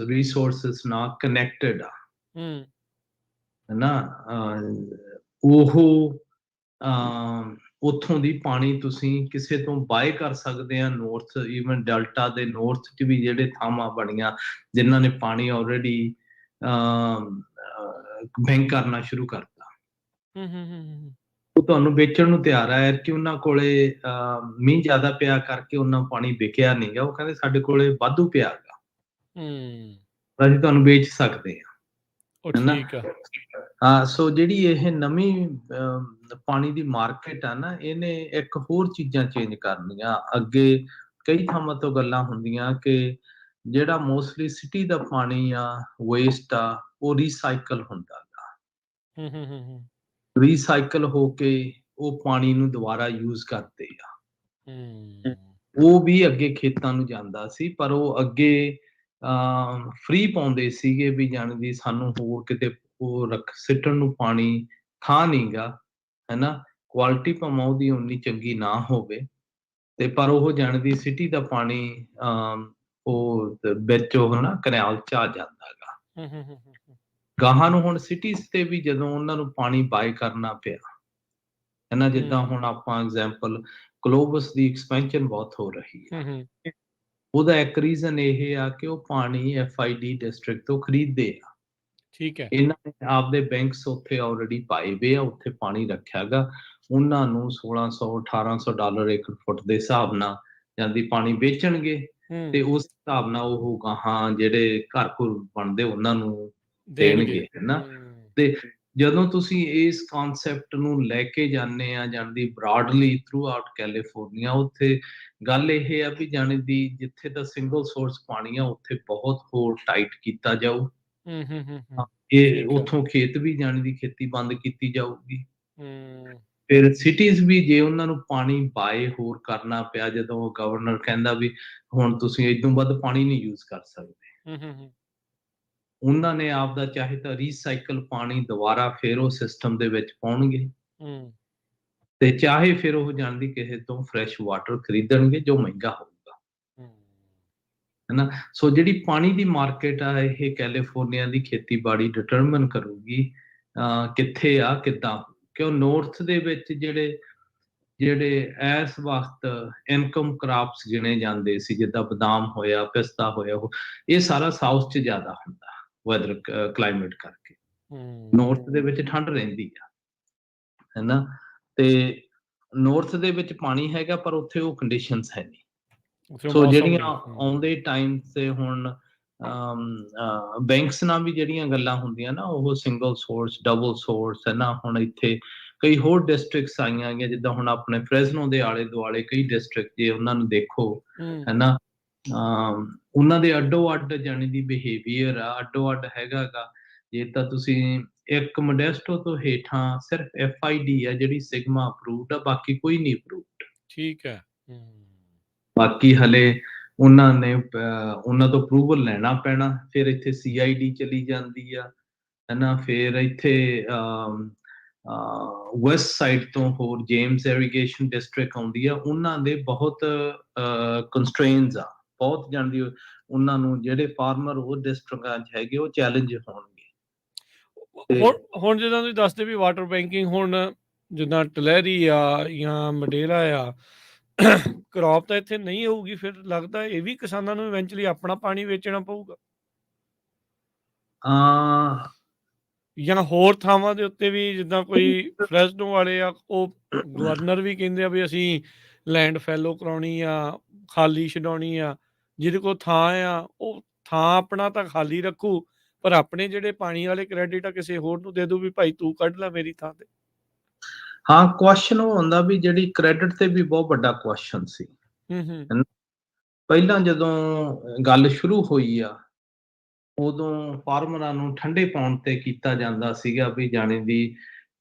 ਰਿਸੋਰਸਿਸ ਨਾਲ ਕਨੈਕਟਡ ਆ, ਹੈਨਾ, ਉਹ ਉੱਥੋਂ ਦੀ ਪਾਣੀ ਤੁਸੀਂ ਕਿਸੇ ਤੋਂ ਬਾਏ ਕਰ ਸਕਦੇ ਆ। ਨੌਰਥ, ਈਵਨ ਡੈਲਟਾ ਦੇ ਨੌਰਥ 'ਚ ਵੀ ਜਿਹੜੇ ਥਾਵਾਂ ਬਣੀਆਂ ਜਿਨ੍ਹਾਂ ਨੇ ਪਾਣੀ ਆਲਰੇਡੀ ਬੈਂਕ ਕਰਨਾ ਸ਼ੁਰੂ ਕਰਤਾ, ਉਹ ਤੁਹਾਨੂੰ ਵੇਚਣ ਨੂੰ ਤਿਆਰ ਆ। ਕਿ ਉਹਨਾਂ ਕੋਲੇ ਮੀਂਹ ਜ਼ਿਆਦਾ ਪਿਆ ਕਰਕੇ ਉਹਨਾਂ ਪਾਣੀ ਵਿਕਿਆ ਨਹੀਂ ਗਾ, ਉਹ ਕਹਿੰਦੇ ਸਾਡੇ ਕੋਲੇ ਵਾਧੂ ਪਿਆ ਗਾ, ਅਸੀਂ ਤੁਹਾਨੂੰ ਵੇਚ ਸਕਦੇ ਆ, ਹੈਨਾ। ਹਾਂ, ਸੋ ਜਿਹੜੀ ਇਹ ਨਵੀਂ ਪਾਣੀ ਦੀ ਮਾਰਕੀਟ ਆ ਨਾ, ਇਹਨੇ ਇੱਕ ਹੋਰ ਚੀਜ਼ਾਂ ਚੇਂਜ ਕਰਨੀਆਂ। ਅੱਗੇ ਕਈ ਥਾਵਾਂ ਤੋਂ ਗੱਲਾਂ ਹੁੰਦੀਆਂ ਕਿ ਜਿਹੜਾ ਮੋਸਟਲੀ ਸਿਟੀ ਦਾ ਪਾਣੀ ਆ, ਵੇਸਟ ਆ, ਉਹ ਰੀਸਾਈਕਲ ਹੁੰਦਾ ਗਾ। ਰੀਸਾਈਕਲ ਹੋ ਕੇ ਉਹ ਪਾਣੀ ਨੂੰ ਦੁਬਾਰਾ ਯੂਜ਼ ਕਰਦੇ ਆ। ਉਹ ਵੀ ਅੱਗੇ ਖੇਤਾਂ ਨੂੰ ਜਾਂਦਾ ਸੀ, ਪਰ ਉਹ ਅੱਗੇ ਫ੍ਰੀ ਪਾਉਂਦੇ ਸੀਗੇ ਵੀ ਜਾਣੀ ਸਾਨੂੰ ਹੋਰ ਕਿਤੇ ਉਹ ਸਿੱਟਣ ਨੂੰ ਪਾਣੀ ਥਾਂ ਨੀ ਗਾ, ਹੈਨਾ। ਕੁਆਲਿਟੀ ਭਾਵੇਂ ਉਹਦੀ ਉਨੀ ਚੰਗੀ ਨਾ ਹੋਵੇ, ਤੇ ਪਰ ਉਹ ਜਾਣਦੀ ਸਿਟੀ ਦਾ ਪਾਣੀ ਉਹ ਵਿੱਚ ਉਹ ਹਨਾ ਕਨਾਲ 'ਚ ਆ ਜਾਂਦਾ ਗਾ। ਗਾਹਾਂ ਨੂੰ ਹੁਣ ਸਿਟੀਜ਼ ਤੇ ਵੀ ਜਦੋਂ ਉਹਨਾਂ ਨੂੰ ਪਾਣੀ ਬਾਏ ਕਰਨਾ ਪਿਆ, ਹੈਨਾ, ਜਿੱਦਾਂ ਹੁਣ ਆਪਾਂ ਐਗਜ਼ਾਮਪਲ ਕੋਲੰਬਸ ਦੀ ਐਕਸਪੈਂਸ਼ਨ ਬਹੁਤ ਹੋ ਰਹੀ ਹੈ। ਉਹਦਾ ਇੱਕ ਰੀਜ਼ਨ ਇਹ ਆ ਕਿ ਉਹ ਪਾਣੀ FID ਡਿਸਟ੍ਰਿਕਟ ਤੋਂ ਖਰੀਦਦੇ ਆ। ਠੀਕ ਹੈ। ਇਹਨਾਂ ਨੇ ਆਪਦੇ ਬੈਂਕਸ ਉੱਥੇ ਆਲਰੇਡੀ ਪਾਏ ਵੇ ਆ, ਉੱਥੇ ਪਾਣੀ ਰੱਖਿਆ ਗਾ। ਉਹਨਾਂ ਨੂੰ $1,600-$1,800 ਏਕੜ ਫੁੱਟ ਦੇ ਹਿਸਾਬ ਨਾਲ ਜਾਂਦੀ ਪਾਣੀ ਵੇਚਣਗੇ, ਤੇ ਉਸ ਹਿਸਾਬ ਨਾਲ ਉਹ ਗਾਹਾਂ ਜਿਹੜੇ ਘਰ-ਘੁਰ ਬਣਦੇ ਉਹਨਾਂ ਨੂੰ ਦੇਣਗੇ, ਹੈਨਾ। ਤੇ ਜਦੋਂ ਤੁਸੀਂ ਇਸ ਕਨਸੈਪਟ ਨੂੰ ਲੈ ਕੇ ਜਾਂਦੇ ਆ ਜਾਂਦੀ ਬ੍ਰਾਡਲੀ ਥਰੂ ਆਊਟ ਕੈਲੀਫੋਰਨੀਆ, ਉੱਥੇ ਗੱਲ ਇਹ ਆ ਵੀ ਜਾਣੀ ਦੀ ਜਿੱਥੇ ਤਾਂ ਸਿੰਗਲ ਸੋਰਸ ਪਾਣੀ ਆ, ਉੱਥੇ ਬਹੁਤ ਹੋਰ ਟਾਈਟ ਕੀਤਾ ਜਾਊ। ਹੂੰ, ਹੂੰ, ਹੂੰ, ਹਾਂ, ਹੂੰ। ਇਹ ਠੀਕ ਹੈ। ਉੱਥੋਂ ਖੇਤ ਵੀ ਜਾਣੇ ਦੀ ਖੇਤੀ ਬੰਦ ਕੀਤੀ ਜਾਊਗੀ। ਹੂੰ, ਫਿਰ ਸਿਟੀਜ਼ ਵੀ ਜੇ ਉਹਨਾਂ ਨੂੰ ਪਾਣੀ ਬਾਏ ਹੋਰ ਕਰਨਾ ਪਿਆ, ਜਦੋਂ ਗਵਰਨਰ ਕਹਿੰਦਾ ਵੀ ਹੁਣ ਤੁਸੀਂ ਏਦੋਂ ਵੱਧ ਪਾਣੀ ਨਹੀਂ ਯੂਜ਼ ਕਰ ਸਕਦੇ। ਹੂੰ, ਹੂੰ, ਹੂੰ, ਉਹਨਾਂ ਨੇ ਆਪਦਾ ਚਾਹੇ ਤਾਂ ਰੀਸਾਈਕਲ ਪਾਣੀ ਦੁਬਾਰਾ ਫਿਰ ਉਹ ਸਿਸਟਮ ਦੇ ਵਿੱਚ ਪਾਉਣਗੇ ਹੂੰ, ਤੇ ਚਾਹੇ ਫਿਰ ਉਹ ਜਾਣਦੀ ਕਿਸੇ ਤੋਂ ਫਰੈਸ਼ ਵਾਟਰ ਖਰੀਦਣਗੇ ਜੋ ਮਹਿੰਗਾ ਹੋਊਗਾ। ਹੂੰ। ਹੈਨਾ? ਸੋ ਜਿਹੜੀ ਪਾਣੀ ਦੀ ਮਾਰਕੀਟ ਆ ਇਹ ਕੈਲੀਫੋਰਨੀਆ ਦੀ ਖੇਤੀਬਾੜੀ ਡਿਟਰਮਨ ਕਰੂਗੀ ਕਿੱਥੇ ਆ ਕਿੱਦਾਂ। ਕਿਉਂ ਨੌਰਥ ਦੇ ਵਿੱਚ ਜਿਹੜੇ ਜਿਹੜੇ ਇਸ ਵਕਤ ਇਨਕਮ ਕ੍ਰਾਪਸ ਗਿਣੇ ਜਾਂਦੇ ਸੀ, ਜਿੱਦਾਂ ਬਦਾਮ ਹੋਇਆ, ਪਿਸਤਾ ਹੋਇਆ, ਇਹ ਸਾਰਾ ਸਾਊਥ 'ਚ ਜ਼ਿਆਦਾ ਹੁੰਦਾ ਵੈਦਰ ਕਲਾਈਮੇਟ ਕਰਕੇ। ਹੂੰ, ਨੌਰਥ ਦੇ ਵਿੱਚ ਠੰਡ ਰਹਿੰਦੀ ਆ, ਹੈਨਾ? ਤੇ ਨੌਰਥ ਦੇ ਵਿੱਚ ਪਾਣੀ ਹੈਗਾ ਪਰ ਉੱਥੇ ਉਹ ਕੰਡੀਸ਼ਨਸ ਹੈ ਨਹੀਂ। ਉੱਥੇ ਸੋ ਮੌਸਮ ਜਿਹੜੀਆਂ ਨਹੀਂ। ਹੂੰ, ਆਉਂਦੇ ਟਾਈਮ ਤੇ ਹੁਣ ਬੈਂਕਸ ਨਾਲ ਵੀ ਜਿਹੜੀਆਂ ਗੱਲਾਂ ਹੁੰਦੀਆਂ ਨਾ, ਉਹ ਸਿੰਗਲ ਸੋਰਸ, ਡਬਲ ਸੋਰਸ ਹੈ ਨਾ। ਹੁਣ ਇੱਥੇ ਕਈ ਹੋਰ ਡਿਸਟ੍ਰਿਕਟਸ ਆਈਆਂ ਗਈਆਂ, ਜਿੱਦਾਂ ਹੁਣ ਆਪਣੇ ਫ੍ਰੈਜ਼ਨੋ ਦੇ ਆਲੇ ਦੁਆਲੇ ਕਈ ਡਿਸਟ੍ਰਿਕਟ ਜੇ ਉਹਨਾਂ ਨੂੰ ਦੇਖੋ, ਹੂੰ, ਹੈ ਨਾ। ਉਹਨਾਂ ਦੇ ਅੱਡੋ ਅੱਡ ਜਾਣੀ ਦੀ ਬਿਹੇਵੀਅਰ ਆ, ਅੱਡੋ ਅੱਡ ਹੈਗਾ ਗਾ। ਜੇ ਤਾਂ ਤੁਸੀਂ ਇੱਕ ਮੋਡੈਸਟੋ ਤੋਂ ਹੇਠਾਂ ਸਿਰਫ FID ਆ ਜਿਹੜੀ ਸਿਗਮਾ ਅਪਰੂਵਡ ਆ, ਬਾਕੀ ਕੋਈ ਨਹੀਂ ਅਪਰੂਵਡ। ਠੀਕ ਹੈ। ਹੂੰ, ਬਾਕੀ ਹਲੇ ਉਹਨਾਂ ਤੋਂ ਅਪਰੂਵਲ ਲੈਣਾ ਪੈਣਾ, ਫਿਰ ਇੱਥੇ CID ਚਲੀ ਜਾਂਦੀ ਆ, ਹੈਨਾ। ਫਿਰ ਇੱਥੇ ਵੈਸਟ ਸਾਈਡ ਤੋਂ ਹੋਰ ਜੇਮਸ ਇਰੀਗੇਸ਼ਨ ਡਿਸਟ੍ਰਿਕਟ ਆਉਂਦੀ ਆ, ਉਹਨਾਂ ਦੇ ਬਹੁਤ ਕੰਸਟ੍ਰੇਨਸ ਆ, ਬਹੁਤ ਜਾਂਦੀ ਉਹਨਾਂ ਨੂੰ ਜਿਹੜੇ ਫਾਰਮਰ ਉਹ ਡਿਸਟ੍ਰਿਕਟਾਂ 'ਚ ਹੈਗੇ ਉਹ ਚੈਲੰਜ ਹੋਣਗੇ। ਤੇ ਹੁਣ ਜਿੱਦਾਂ ਤੁਸੀਂ ਦੱਸਦੇ ਵੀ ਵਾਟਰ ਬੈਂਕਿੰਗ ਹੁਣ ਜਿੱਦਾਂ ਟਲਹਿਰੀ ਆ ਜਾਂ ਮਡੇਰਾ ਆ ਕ੍ਰੌਪ ਤਾਂ ਇੱਥੇ ਨਹੀਂ ਹੋਊਗੀ, ਫਿਰ ਲੱਗਦਾ ਇਹ ਵੀ ਕਿਸਾਨਾਂ ਨੂੰ ਇਵੈਂਚੁਅਲੀ ਆਪਣਾ ਪਾਣੀ ਵੇਚਣਾ ਪਊਗਾ ਅਹ, ਜਾਂ ਹੋਰ ਥਾਵਾਂ ਦੇ ਉੱਤੇ ਵੀ ਜਿੱਦਾਂ ਕੋਈ ਫਰੈਸਨੋ ਵਾਲੇ ਆ, ਉਹ ਗਵਰਨਰ ਵੀ ਕਹਿੰਦੇ ਆ ਵੀ ਅਸੀਂ ਲੈਂਡ ਫੈਲੋ ਕਰਾਉਣੀ ਆ, ਖਾਲੀ ਛਡਾਉਣੀ ਆ। ਜਿਹਦੇ ਕੋਲ ਥਾਂ ਆ ਉਹ ਥਾਂ ਆਪਣਾ ਤਾਂ ਖਾਲੀ ਰੱਖੂ, ਪਰ ਆਪਣੇ ਜਿਹੜੇ ਪਾਣੀ ਵਾਲੇ ਕ੍ਰੈਡਿਟ ਆ ਕਿਸੇ ਹੋਰ ਨੂੰ ਦੇ ਦੂ ਵੀ ਭਾਈ ਤੂੰ ਕੱਢ ਲੈ ਮੇਰੀ ਥਾਂ ਤੇ। ਹਾਂ, ਕੁਐਸਚਨ ਉਹ ਹੁੰਦਾ ਵੀ ਜਿਹੜੀ ਕ੍ਰੈਡਿਟ ਤੇ ਵੀ ਬਹੁਤ ਵੱਡਾ ਕੁਐਸਚਨ ਸੀ। ਹੂੰ, ਹੂੰ, ਪਹਿਲਾਂ ਜਦੋਂ ਗੱਲ ਸ਼ੁਰੂ ਹੋਈ ਆ, ਉਦੋਂ ਫਾਰਮਰਾਂ ਨੂੰ ਠੰਡੇ ਪਾਉਣ ਤੇ ਕੀਤਾ ਜਾਂਦਾ ਸੀਗਾ ਵੀ ਜਾਣੇ ਦੀ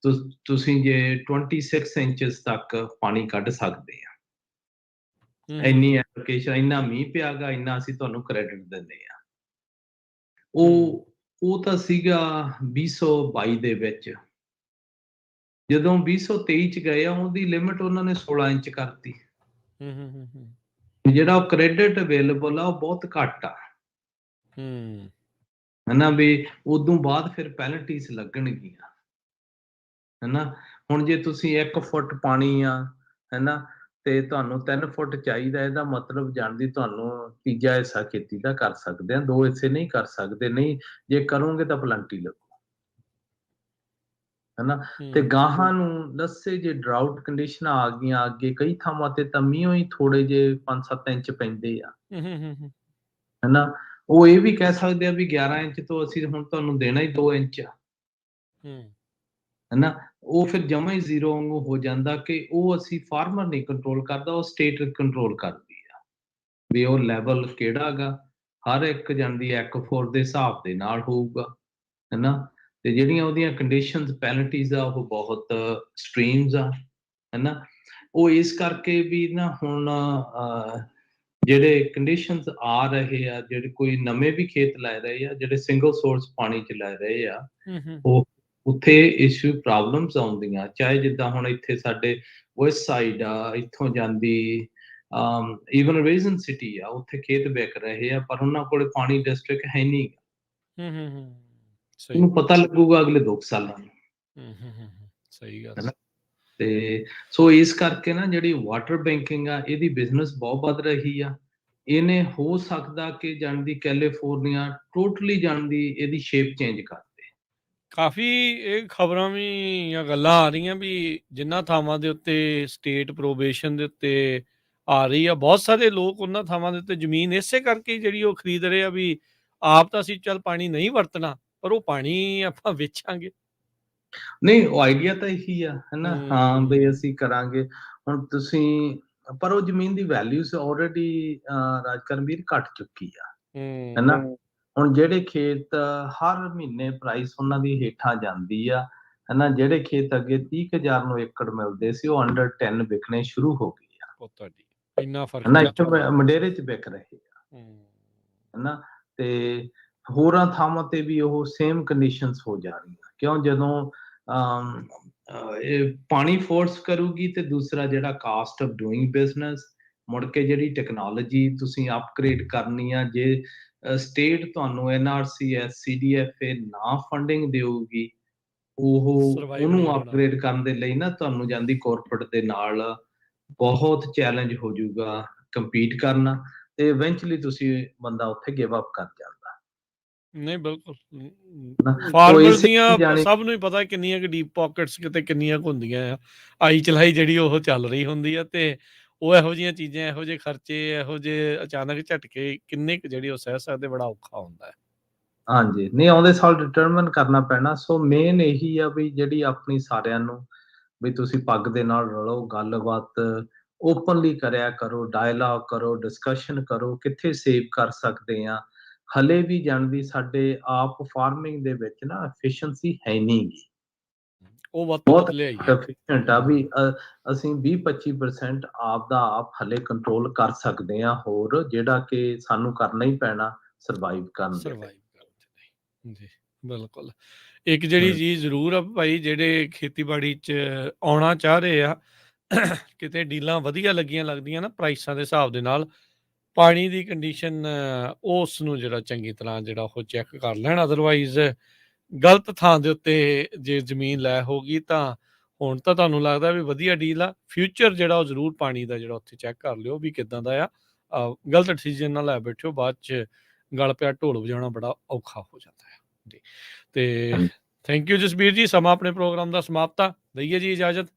ਤੁਸੀਂ ਜੇ 26 ਇੰਚਸ ਤੱਕ ਪਾਣੀ ਕੱਢ ਸਕਦੇ ਆ, ਹੂੰ, ਇੰਨੀ ਹੂੰ, ਐਪਲੀਕੇਸ਼ਨ, ਇੰਨਾ ਮੀਂਹ ਪਿਆਗਾ, ਇੰਨਾ ਅਸੀਂ ਤੁਹਾਨੂੰ ਕ੍ਰੈਡਿਟ ਦਿੰਦੇ ਆ। ਹੂੰ, ਉਹ ਤਾਂ ਸੀਗਾ 2022 ਦੇ ਵਿੱਚ। ਜਦੋਂ 2023 ਚ ਗਏ ਆ, ਉਹਦੀ ਲਿਮਿਟ ਉਹਨਾਂ ਨੇ 16 ਇੰਚ ਕਰਤੀ। ਹੂੰ, ਹੂੰ, ਹੂੰ, ਹੂੰ, ਜਿਹੜਾ ਉਹ ਕ੍ਰੈਡਿਟ ਅਵੇਲੇਬਲ ਆ ਉਹ ਬਹੁਤ ਘੱਟ ਆ, ਹੂੰ, ਹਨਾ। ਵੀ ਉਦੋਂ ਬਾਅਦ ਫਿਰ ਪੈਨਲਟੀਜ਼ ਲੱਗਣਗੀਆਂ, ਹਨਾ। ਹੁਣ ਜੇ ਤੁਸੀਂ 1 ਫੁੱਟ ਪਾਣੀ ਆ, ਹਨਾ, ਤੇ ਤੁਹਾਨੂੰ 3 ਫੁੱਟ ਚਾਹੀਦਾ, ਇਹਦਾ ਮਤਲਬ ਜਾਣਦੀ ਤੁਹਾਨੂੰ ਤੀਜਾ ਹਿੱਸਾ ਖੇਤੀ ਦਾ ਕਰ ਸਕਦੇ ਆ, 2 ਹਿੱਸੇ ਨਹੀਂ ਕਰ ਸਕਦੇ। ਨਹੀਂ, ਜੇ ਕਰੋਗੇ ਤਾਂ ਪਲੰਟੀ ਲੱਗੂ, ਹਨਾ। ਤੇ ਹੂੰ, ਗਾਹਾਂ ਨੂੰ ਦੱਸੇ ਜੇ ਡਰਾਊਟ ਕੰਡੀਸ਼ਨਾਂ ਆ ਗਈਆਂ ਅੱਗੇ, ਕਈ ਥਾਵਾਂ ਤੇ ਤਾਂ ਮੀਂਹੋਂ ਹੀ ਥੋੜੇ ਜੇ 5-7 ਇੰਚ ਪੈਂਦੇ ਆ, ਹੂੰ, ਹੂੰ, ਹੂੰ, ਹੂੰ, ਹਨਾ। ਉਹ ਇਹ ਵੀ ਕਹਿ ਸਕਦੇ ਆ ਵੀ 11 ਇੰਚ ਤੋਂ ਅਸੀਂ ਹੁਣ ਤੁਹਾਨੂੰ ਦੇਣਾ ਹੀ 2 ਇੰਚ ਆ, ਹੂੰ, ਹਨਾ। ਉਹ ਫਿਰ ਜਮਾ ਹੀ ਜ਼ੀਰੋ ਵਾਂਗੂ ਹੋ ਜਾਂਦਾ ਕਿ ਉਹ ਅਸੀਂ ਫਾਰਮਰ ਨਹੀਂ ਕੰਟਰੋਲ ਕਰਦਾ, ਉਹ ਸਟੇਟ ਕੰਟਰੋਲ ਕਰਦੀ ਆ ਵੀ ਉਹ ਲੈਵਲ ਕਿਹੜਾ ਗਾ। ਹਰ ਇੱਕ ਜਾਂਦੀ ਐਕਫੋਰ ਦੇ ਹਿਸਾਬ ਦੇ ਨਾਲ ਹੋਊਗਾ, ਹਨਾ। ਤੇ ਜਿਹੜੀਆਂ ਉਹਦੀਆਂ ਕੰਡੀਸ਼ਨਸ ਪੈਨਲਟੀਜ਼ ਆ ਉਹ ਬਹੁਤ ਸਟ੍ਰੀਮਸ ਆ, ਹਨਾ। ਉਹ ਇਸ ਕਰਕੇ ਵੀ ਨਾ ਹੁਣ ਜਿਹੜੇ ਕੰਡੀਸ਼ਨਸ ਆ ਰਹੇ ਆ, ਜਿਹੜੇ ਕੋਈ ਨਵੇਂ ਵੀ ਖੇਤ ਲੈ ਰਹੇ ਆ, ਜਿਹੜੇ ਸਿੰਗਲ ਸੋਰਸ ਪਾਣੀ 'ਚ ਲੈ ਰਹੇ ਆ, ਹੂੰ, ਹੂੰ, ਉਹ ਉੱਥੇ ਇਸ਼ੂ ਪ੍ਰੋਬਲਮਸ ਆਉਂਦੀਆਂ। ਚਾਹੇ ਜਿੱਦਾਂ ਹੁਣ ਇੱਥੇ ਸਾਡੇ ਵੈਸਟ ਸਾਈਡ ਆ, ਇੱਥੋਂ ਜਾਂਦੀ ਈਵਨ ਰੇਜ਼ਨ ਸਿਟੀ ਆ, ਉੱਥੇ ਖੇਤ ਵਿਕ ਰਹੇ ਆ ਪਰ ਉਹਨਾਂ ਕੋਲ ਪਾਣੀ ਡਿਸਟ੍ਰਿਕਟ ਹੈ ਨਹੀਂ। ਹੂੰ, ਹੂੰ, ਹੂੰ, ਸਹੀ। ਉਹਨੂੰ ਪਤਾ ਲੱਗੂਗਾ ਅਗਲੇ 2 ਸਾਲਾਂ ਨੂੰ, ਹੂੰ, ਹੂੰ, ਹੂੰ, ਹੂੰ, ਸਹੀ ਗੱਲ। ਹਨਾ। ਤੇ ਸੋ ਇਸ ਕਰਕੇ ਨਾ ਜਿਹੜੀ ਵਾਟਰ ਬੈਂਕਿੰਗ ਆ, ਇਹਦੀ ਬਿਜ਼ਨਸ ਬਹੁਤ ਵੱਧ ਰਹੀ ਆ। ਇਹਨੇ ਹੋ ਸਕਦਾ ਕਿ ਜਾਣਦੀ ਕੈਲੀਫੋਰਨੀਆ ਟੋਟਲੀ ਜਾਣਦੀ ਇਹਦੀ ਸ਼ੇਪ ਚੇਂਜ ਕਰ ਦੇ। ਕਾਫੀ ਇਹ ਖਬਰਾਂ ਵੀ ਜਾਂ ਗੱਲਾਂ ਆ ਰਹੀਆਂ ਵੀ ਜਿਨ੍ਹਾਂ ਥਾਵਾਂ ਦੇ ਉੱਤੇ ਸਟੇਟ ਪ੍ਰੋਬੇਸ਼ਨ ਦੇ ਉੱਤੇ ਆ ਰਹੀ ਆ, ਬਹੁਤ ਸਾਰੇ ਲੋਕ ਉਹਨਾਂ ਥਾਵਾਂ ਦੇ ਉੱਤੇ ਜ਼ਮੀਨ ਇਸੇ ਕਰਕੇ ਹੀ ਜਿਹੜੀ ਉਹ ਖਰੀਦ ਰਹੇ ਆ ਵੀ ਆਪ ਤਾਂ ਅਸੀਂ ਚੱਲ ਪਾਣੀ ਨਹੀਂ ਵਰਤਣਾ, ਪਰ ਉਹ ਪਾਣੀ ਆਪਾਂ ਵੇਚਾਂਗੇ। ਨਹੀਂ, ਉਹ ਆਈਡੀਆ ਤਾਂ ਇਹੀ ਆ, ਹਨਾ। ਹਾਂ, ਬਈ ਹੂੰ, ਅਸੀਂ ਕਰਾਂਗੇ। ਹੁਣ ਤੁਸੀਂ ਪਰ ਉਹ ਜ਼ਮੀਨ ਦੀ ਵੈਲਿਊਸ ਆਲਰੇਡੀ ਰਾਜਕਰਮਵੀਰ ਘਟ ਚੁੱਕੀ ਆ, ਹੂੰ, ਹਨਾ। ਹੁਣ ਜਿਹੜੇ ਖੇਤ ਹਰ ਮਹੀਨੇ ਪ੍ਰਾਈਸ ਉਹਨਾਂ ਦੀ ਹੇਠਾਂ ਜਾਂਦੀ ਆ, ਹਨਾ, ਜਿਹੜੇ ਖੇਤ ਅੱਗੇ 30,000 ਨੂੰ ਏਕੜ ਮਿਲਦੇ ਸੀ ਉਹ ਅੰਡਰ 10 ਵਿਕਣੇ ਸ਼ੁਰੂ ਹੋ ਗਏ ਆ, ਉਹ ਤੁਹਾਡੀ ਇੰਨਾ ਫਰਕ ਹਨਾ, ਪੈ ਇੱਥੇ ਚੁੱਕਾ। ਮੰਡੇਰੇ 'ਚ ਵਿਕ ਰਹੇ ਆ, ਹੂੰ, ਹਨਾ, ਤੇ ਹੋਰਾਂ ਥਾਵਾਂ ਤੇ ਵੀ ਉਹ ਸੇਮ ਕੰਡੀਸ਼ਨਸ ਹੋ ਜਾਣਗੀਆਂ, ਕਿਉਂ ਜਦੋਂ ਇਹ ਪਾਣੀ ਫੋਰਸ ਕਰੂਗੀ ਤੇ ਦੂਸਰਾ ਜਿਹੜਾ ਕਾਸਟ ਆਫ ਡੂਇੰਗ ਬਿਜ਼ਨਸ, ਮੁੜ ਕੇ ਜਿਹੜੀ ਟੈਕਨੋਲੋਜੀ ਤੁਸੀਂ ਅਪਗ੍ਰੇਡ ਕਰਨੀ ਆ, ਜੇ ਸਟੇਟ ਤੁਹਾਨੂੰ NRCS CDFA ਨਾ ਫੰਡਿੰਗ ਦੇਊਗੀ, ਸਰਵਾਈਵ ਨਹੀਂ ਉਹਨੂੰ ਹੋਣਾ। ਅਪਗ੍ਰੇਡ ਕਰਨ ਦੇ ਲਈ ਨਾ ਤੁਹਾਨੂੰ ਜਾਂਦੀ ਕਾਰਪੋਰੇਟ ਦੇ ਨਾਲ ਬਹੁਤ ਚੈਲੰਜ ਹੋ ਜਾਊਗਾ ਕੰਪੀਟ ਕਰਨਾ, ਤੇ ਇਵੈਂਚੁਅਲੀ ਤੁਸੀਂ ਬੰਦਾ ਉੱਥੇ ਗਿਵ ਅਪ ਕਰ ਜਾਂਦਾ। ਨਹੀਂ ਬਿਲਕੁਲ, ਨਾ ਸੋ ਫਾਰਮਰਸ ਇਸੇ ਦੀਆਂ ਜਾਣੀ ਸਭ ਨੂੰ ਹੀ ਪਤਾ ਕਿੰਨੀਆਂ ਕੁ ਡੀਪ ਪਾਕਟਸ ਕਿਤੇ ਕਿੰਨੀਆਂ ਕੁ ਹੁੰਦੀਆਂ ਆ, ਆਈ ਚਲਾਈ ਜਿਹੜੀ ਉਹ ਚੱਲ ਰਹੀ ਹੁੰਦੀ ਆ, ਤੇ ਉਹ ਇਹੋ ਜਿਹੀਆਂ ਚੀਜ਼ਾਂ, ਇਹੋ ਜਿਹੇ ਖਰਚੇ, ਇਹੋ ਜਿਹੇ ਅਚਾਨਕ ਝਟਕੇ ਕਿੰਨੇ ਕੁ ਜਿਹੜੀ ਉਹ ਸਹਿ ਸਕਦੇ, ਬੜਾ ਔਖਾ ਹੁੰਦਾ ਹੈ। ਹਾਂਜੀ, ਨਹੀਂ ਆਉਂਦੇ ਸਾਲ ਡਿਟਰਮਿਨ ਕਰਨਾ ਪੈਣਾ। ਸੋ ਮੇਨ ਇਹੀ ਆ ਵੀ ਜਿਹੜੀ ਆਪਣੀ ਸਾਰਿਆਂ ਨੂੰ ਵੀ ਤੁਸੀਂ ਪੱਗ ਦੇ ਨਾਲ ਰਲੋ, ਗੱਲਬਾਤ ਓਪਨਲੀ ਕਰਿਆ ਕਰੋ, ਡਾਇਲਾਗ ਕਰੋ, ਡਿਸਕਸ਼ਨ ਕਰੋ, ਕਿੱਥੇ ਸੇਵ ਕਰ ਸਕਦੇ ਆ। ਹਲੇ ਵੀ ਜਾਣਦੀ ਸਾਡੇ ਆਪ ਫਾਰਮਿੰਗ ਦੇ ਵਿੱਚ ਨਾ ਐਫੀਸ਼ੀਐਂਸੀ ਹੈ ਨੀ ਗੀ। ਉਹ ਵੱਧ ਤੋਂ ਬਹੁਤ ਵੱਧ ਲਿਆਈਏ। ਐਫੀਸ਼ੀਐਂਟ ਆ ਵੀ ਅਸੀਂ 20-25% ਆਪ ਦਾ ਆਪ ਹਲੇ ਕੰਟਰੋਲ ਕਰ ਸਕਦੇ ਆ, ਹੋਰ ਜਿਹੜਾ ਕਿ ਸਾਨੂੰ ਕਰਨਾ ਹੀ ਪੈਣਾ ਸਰਵਾਈਵ ਕਰਨ ਦੇ ਲਈ। ਸਰਵਾਈਵ ਕਰਨ ਦੇ ਲਈ। ਜੀ, ਬਿਲਕੁਲ। ਇੱਕ ਜਿਹੜੀ ਚੀਜ਼ ਜ਼ਰੂਰ ਆ ਭਾਈ, ਜਿਹੜੇ ਖੇਤੀਬਾੜੀ 'ਚ ਆਉਣਾ ਚਾਹ ਰਹੇ ਆ, ਕਿਤੇ ਡੀਲਾਂ ਵਧੀਆ ਲੱਗਦੀਆਂ ਨਾ ਪ੍ਰਾਈਸਾਂ ਦੇ ਹਿਸਾਬ ਦੇ ਨਾਲ, ਪਾਣੀ ਦੀ ਕੰਡੀਸ਼ਨ ਉਸ ਨੂੰ ਜਿਹੜਾ ਚੰਗੀ ਤਰ੍ਹਾਂ ਜਿਹੜਾ ਉਹ ਚੈੱਕ ਕਰ ਲੈਣ, ਅਦਰਵਾਈਜ਼ ਗਲਤ ਥਾਂ ਦੇ ਉੱਤੇ ਜੇ ਜ਼ਮੀਨ ਲੈ ਹੋਊਗੀ ਤਾਂ ਹੁਣ ਤਾਂ ਤੁਹਾਨੂੰ ਲੱਗਦਾ ਵੀ ਵਧੀਆ ਡੀਲ ਆ, ਫਿਊਚਰ ਜਿਹੜਾ ਉਹ ਜ਼ਰੂਰ ਪਾਣੀ ਦਾ ਜਿਹੜਾ ਉੱਥੇ ਚੈੱਕ ਕਰ ਲਿਓ ਵੀ ਕਿੱਦਾਂ ਦਾ ਆ। ਗਲਤ ਡਿਸੀਜ਼ਨ ਨਾ ਲੈ ਬੈਠਿਓ, ਬਾਅਦ 'ਚ ਗਲ ਪਿਆ ਢੋਲ ਵਜਾਉਣਾ ਬੜਾ ਔਖਾ ਹੋ ਜਾਂਦਾ ਹੈ ਜੀ। ਤੇ ਥੈਂਕ ਯੂ ਜਸਬੀਰ ਜੀ, ਸਮਾਂ ਆਪਣੇ ਪ੍ਰੋਗਰਾਮ ਦਾ ਸਮਾਪਤ ਆ, ਦਈਏ ਜੀ ਇਜਾਜ਼ਤ।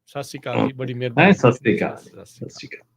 ਸਤਿ ਸ਼੍ਰੀ ਅਕਾਲ ਜੀ, ਬੜੀ ਮਿਹਰਬਾਨੀ। ਸਤਿ ਸ਼੍ਰੀ ਅਕਾਲ। ਸਤਿ ਸ਼੍ਰੀ ਅਕਾਲ।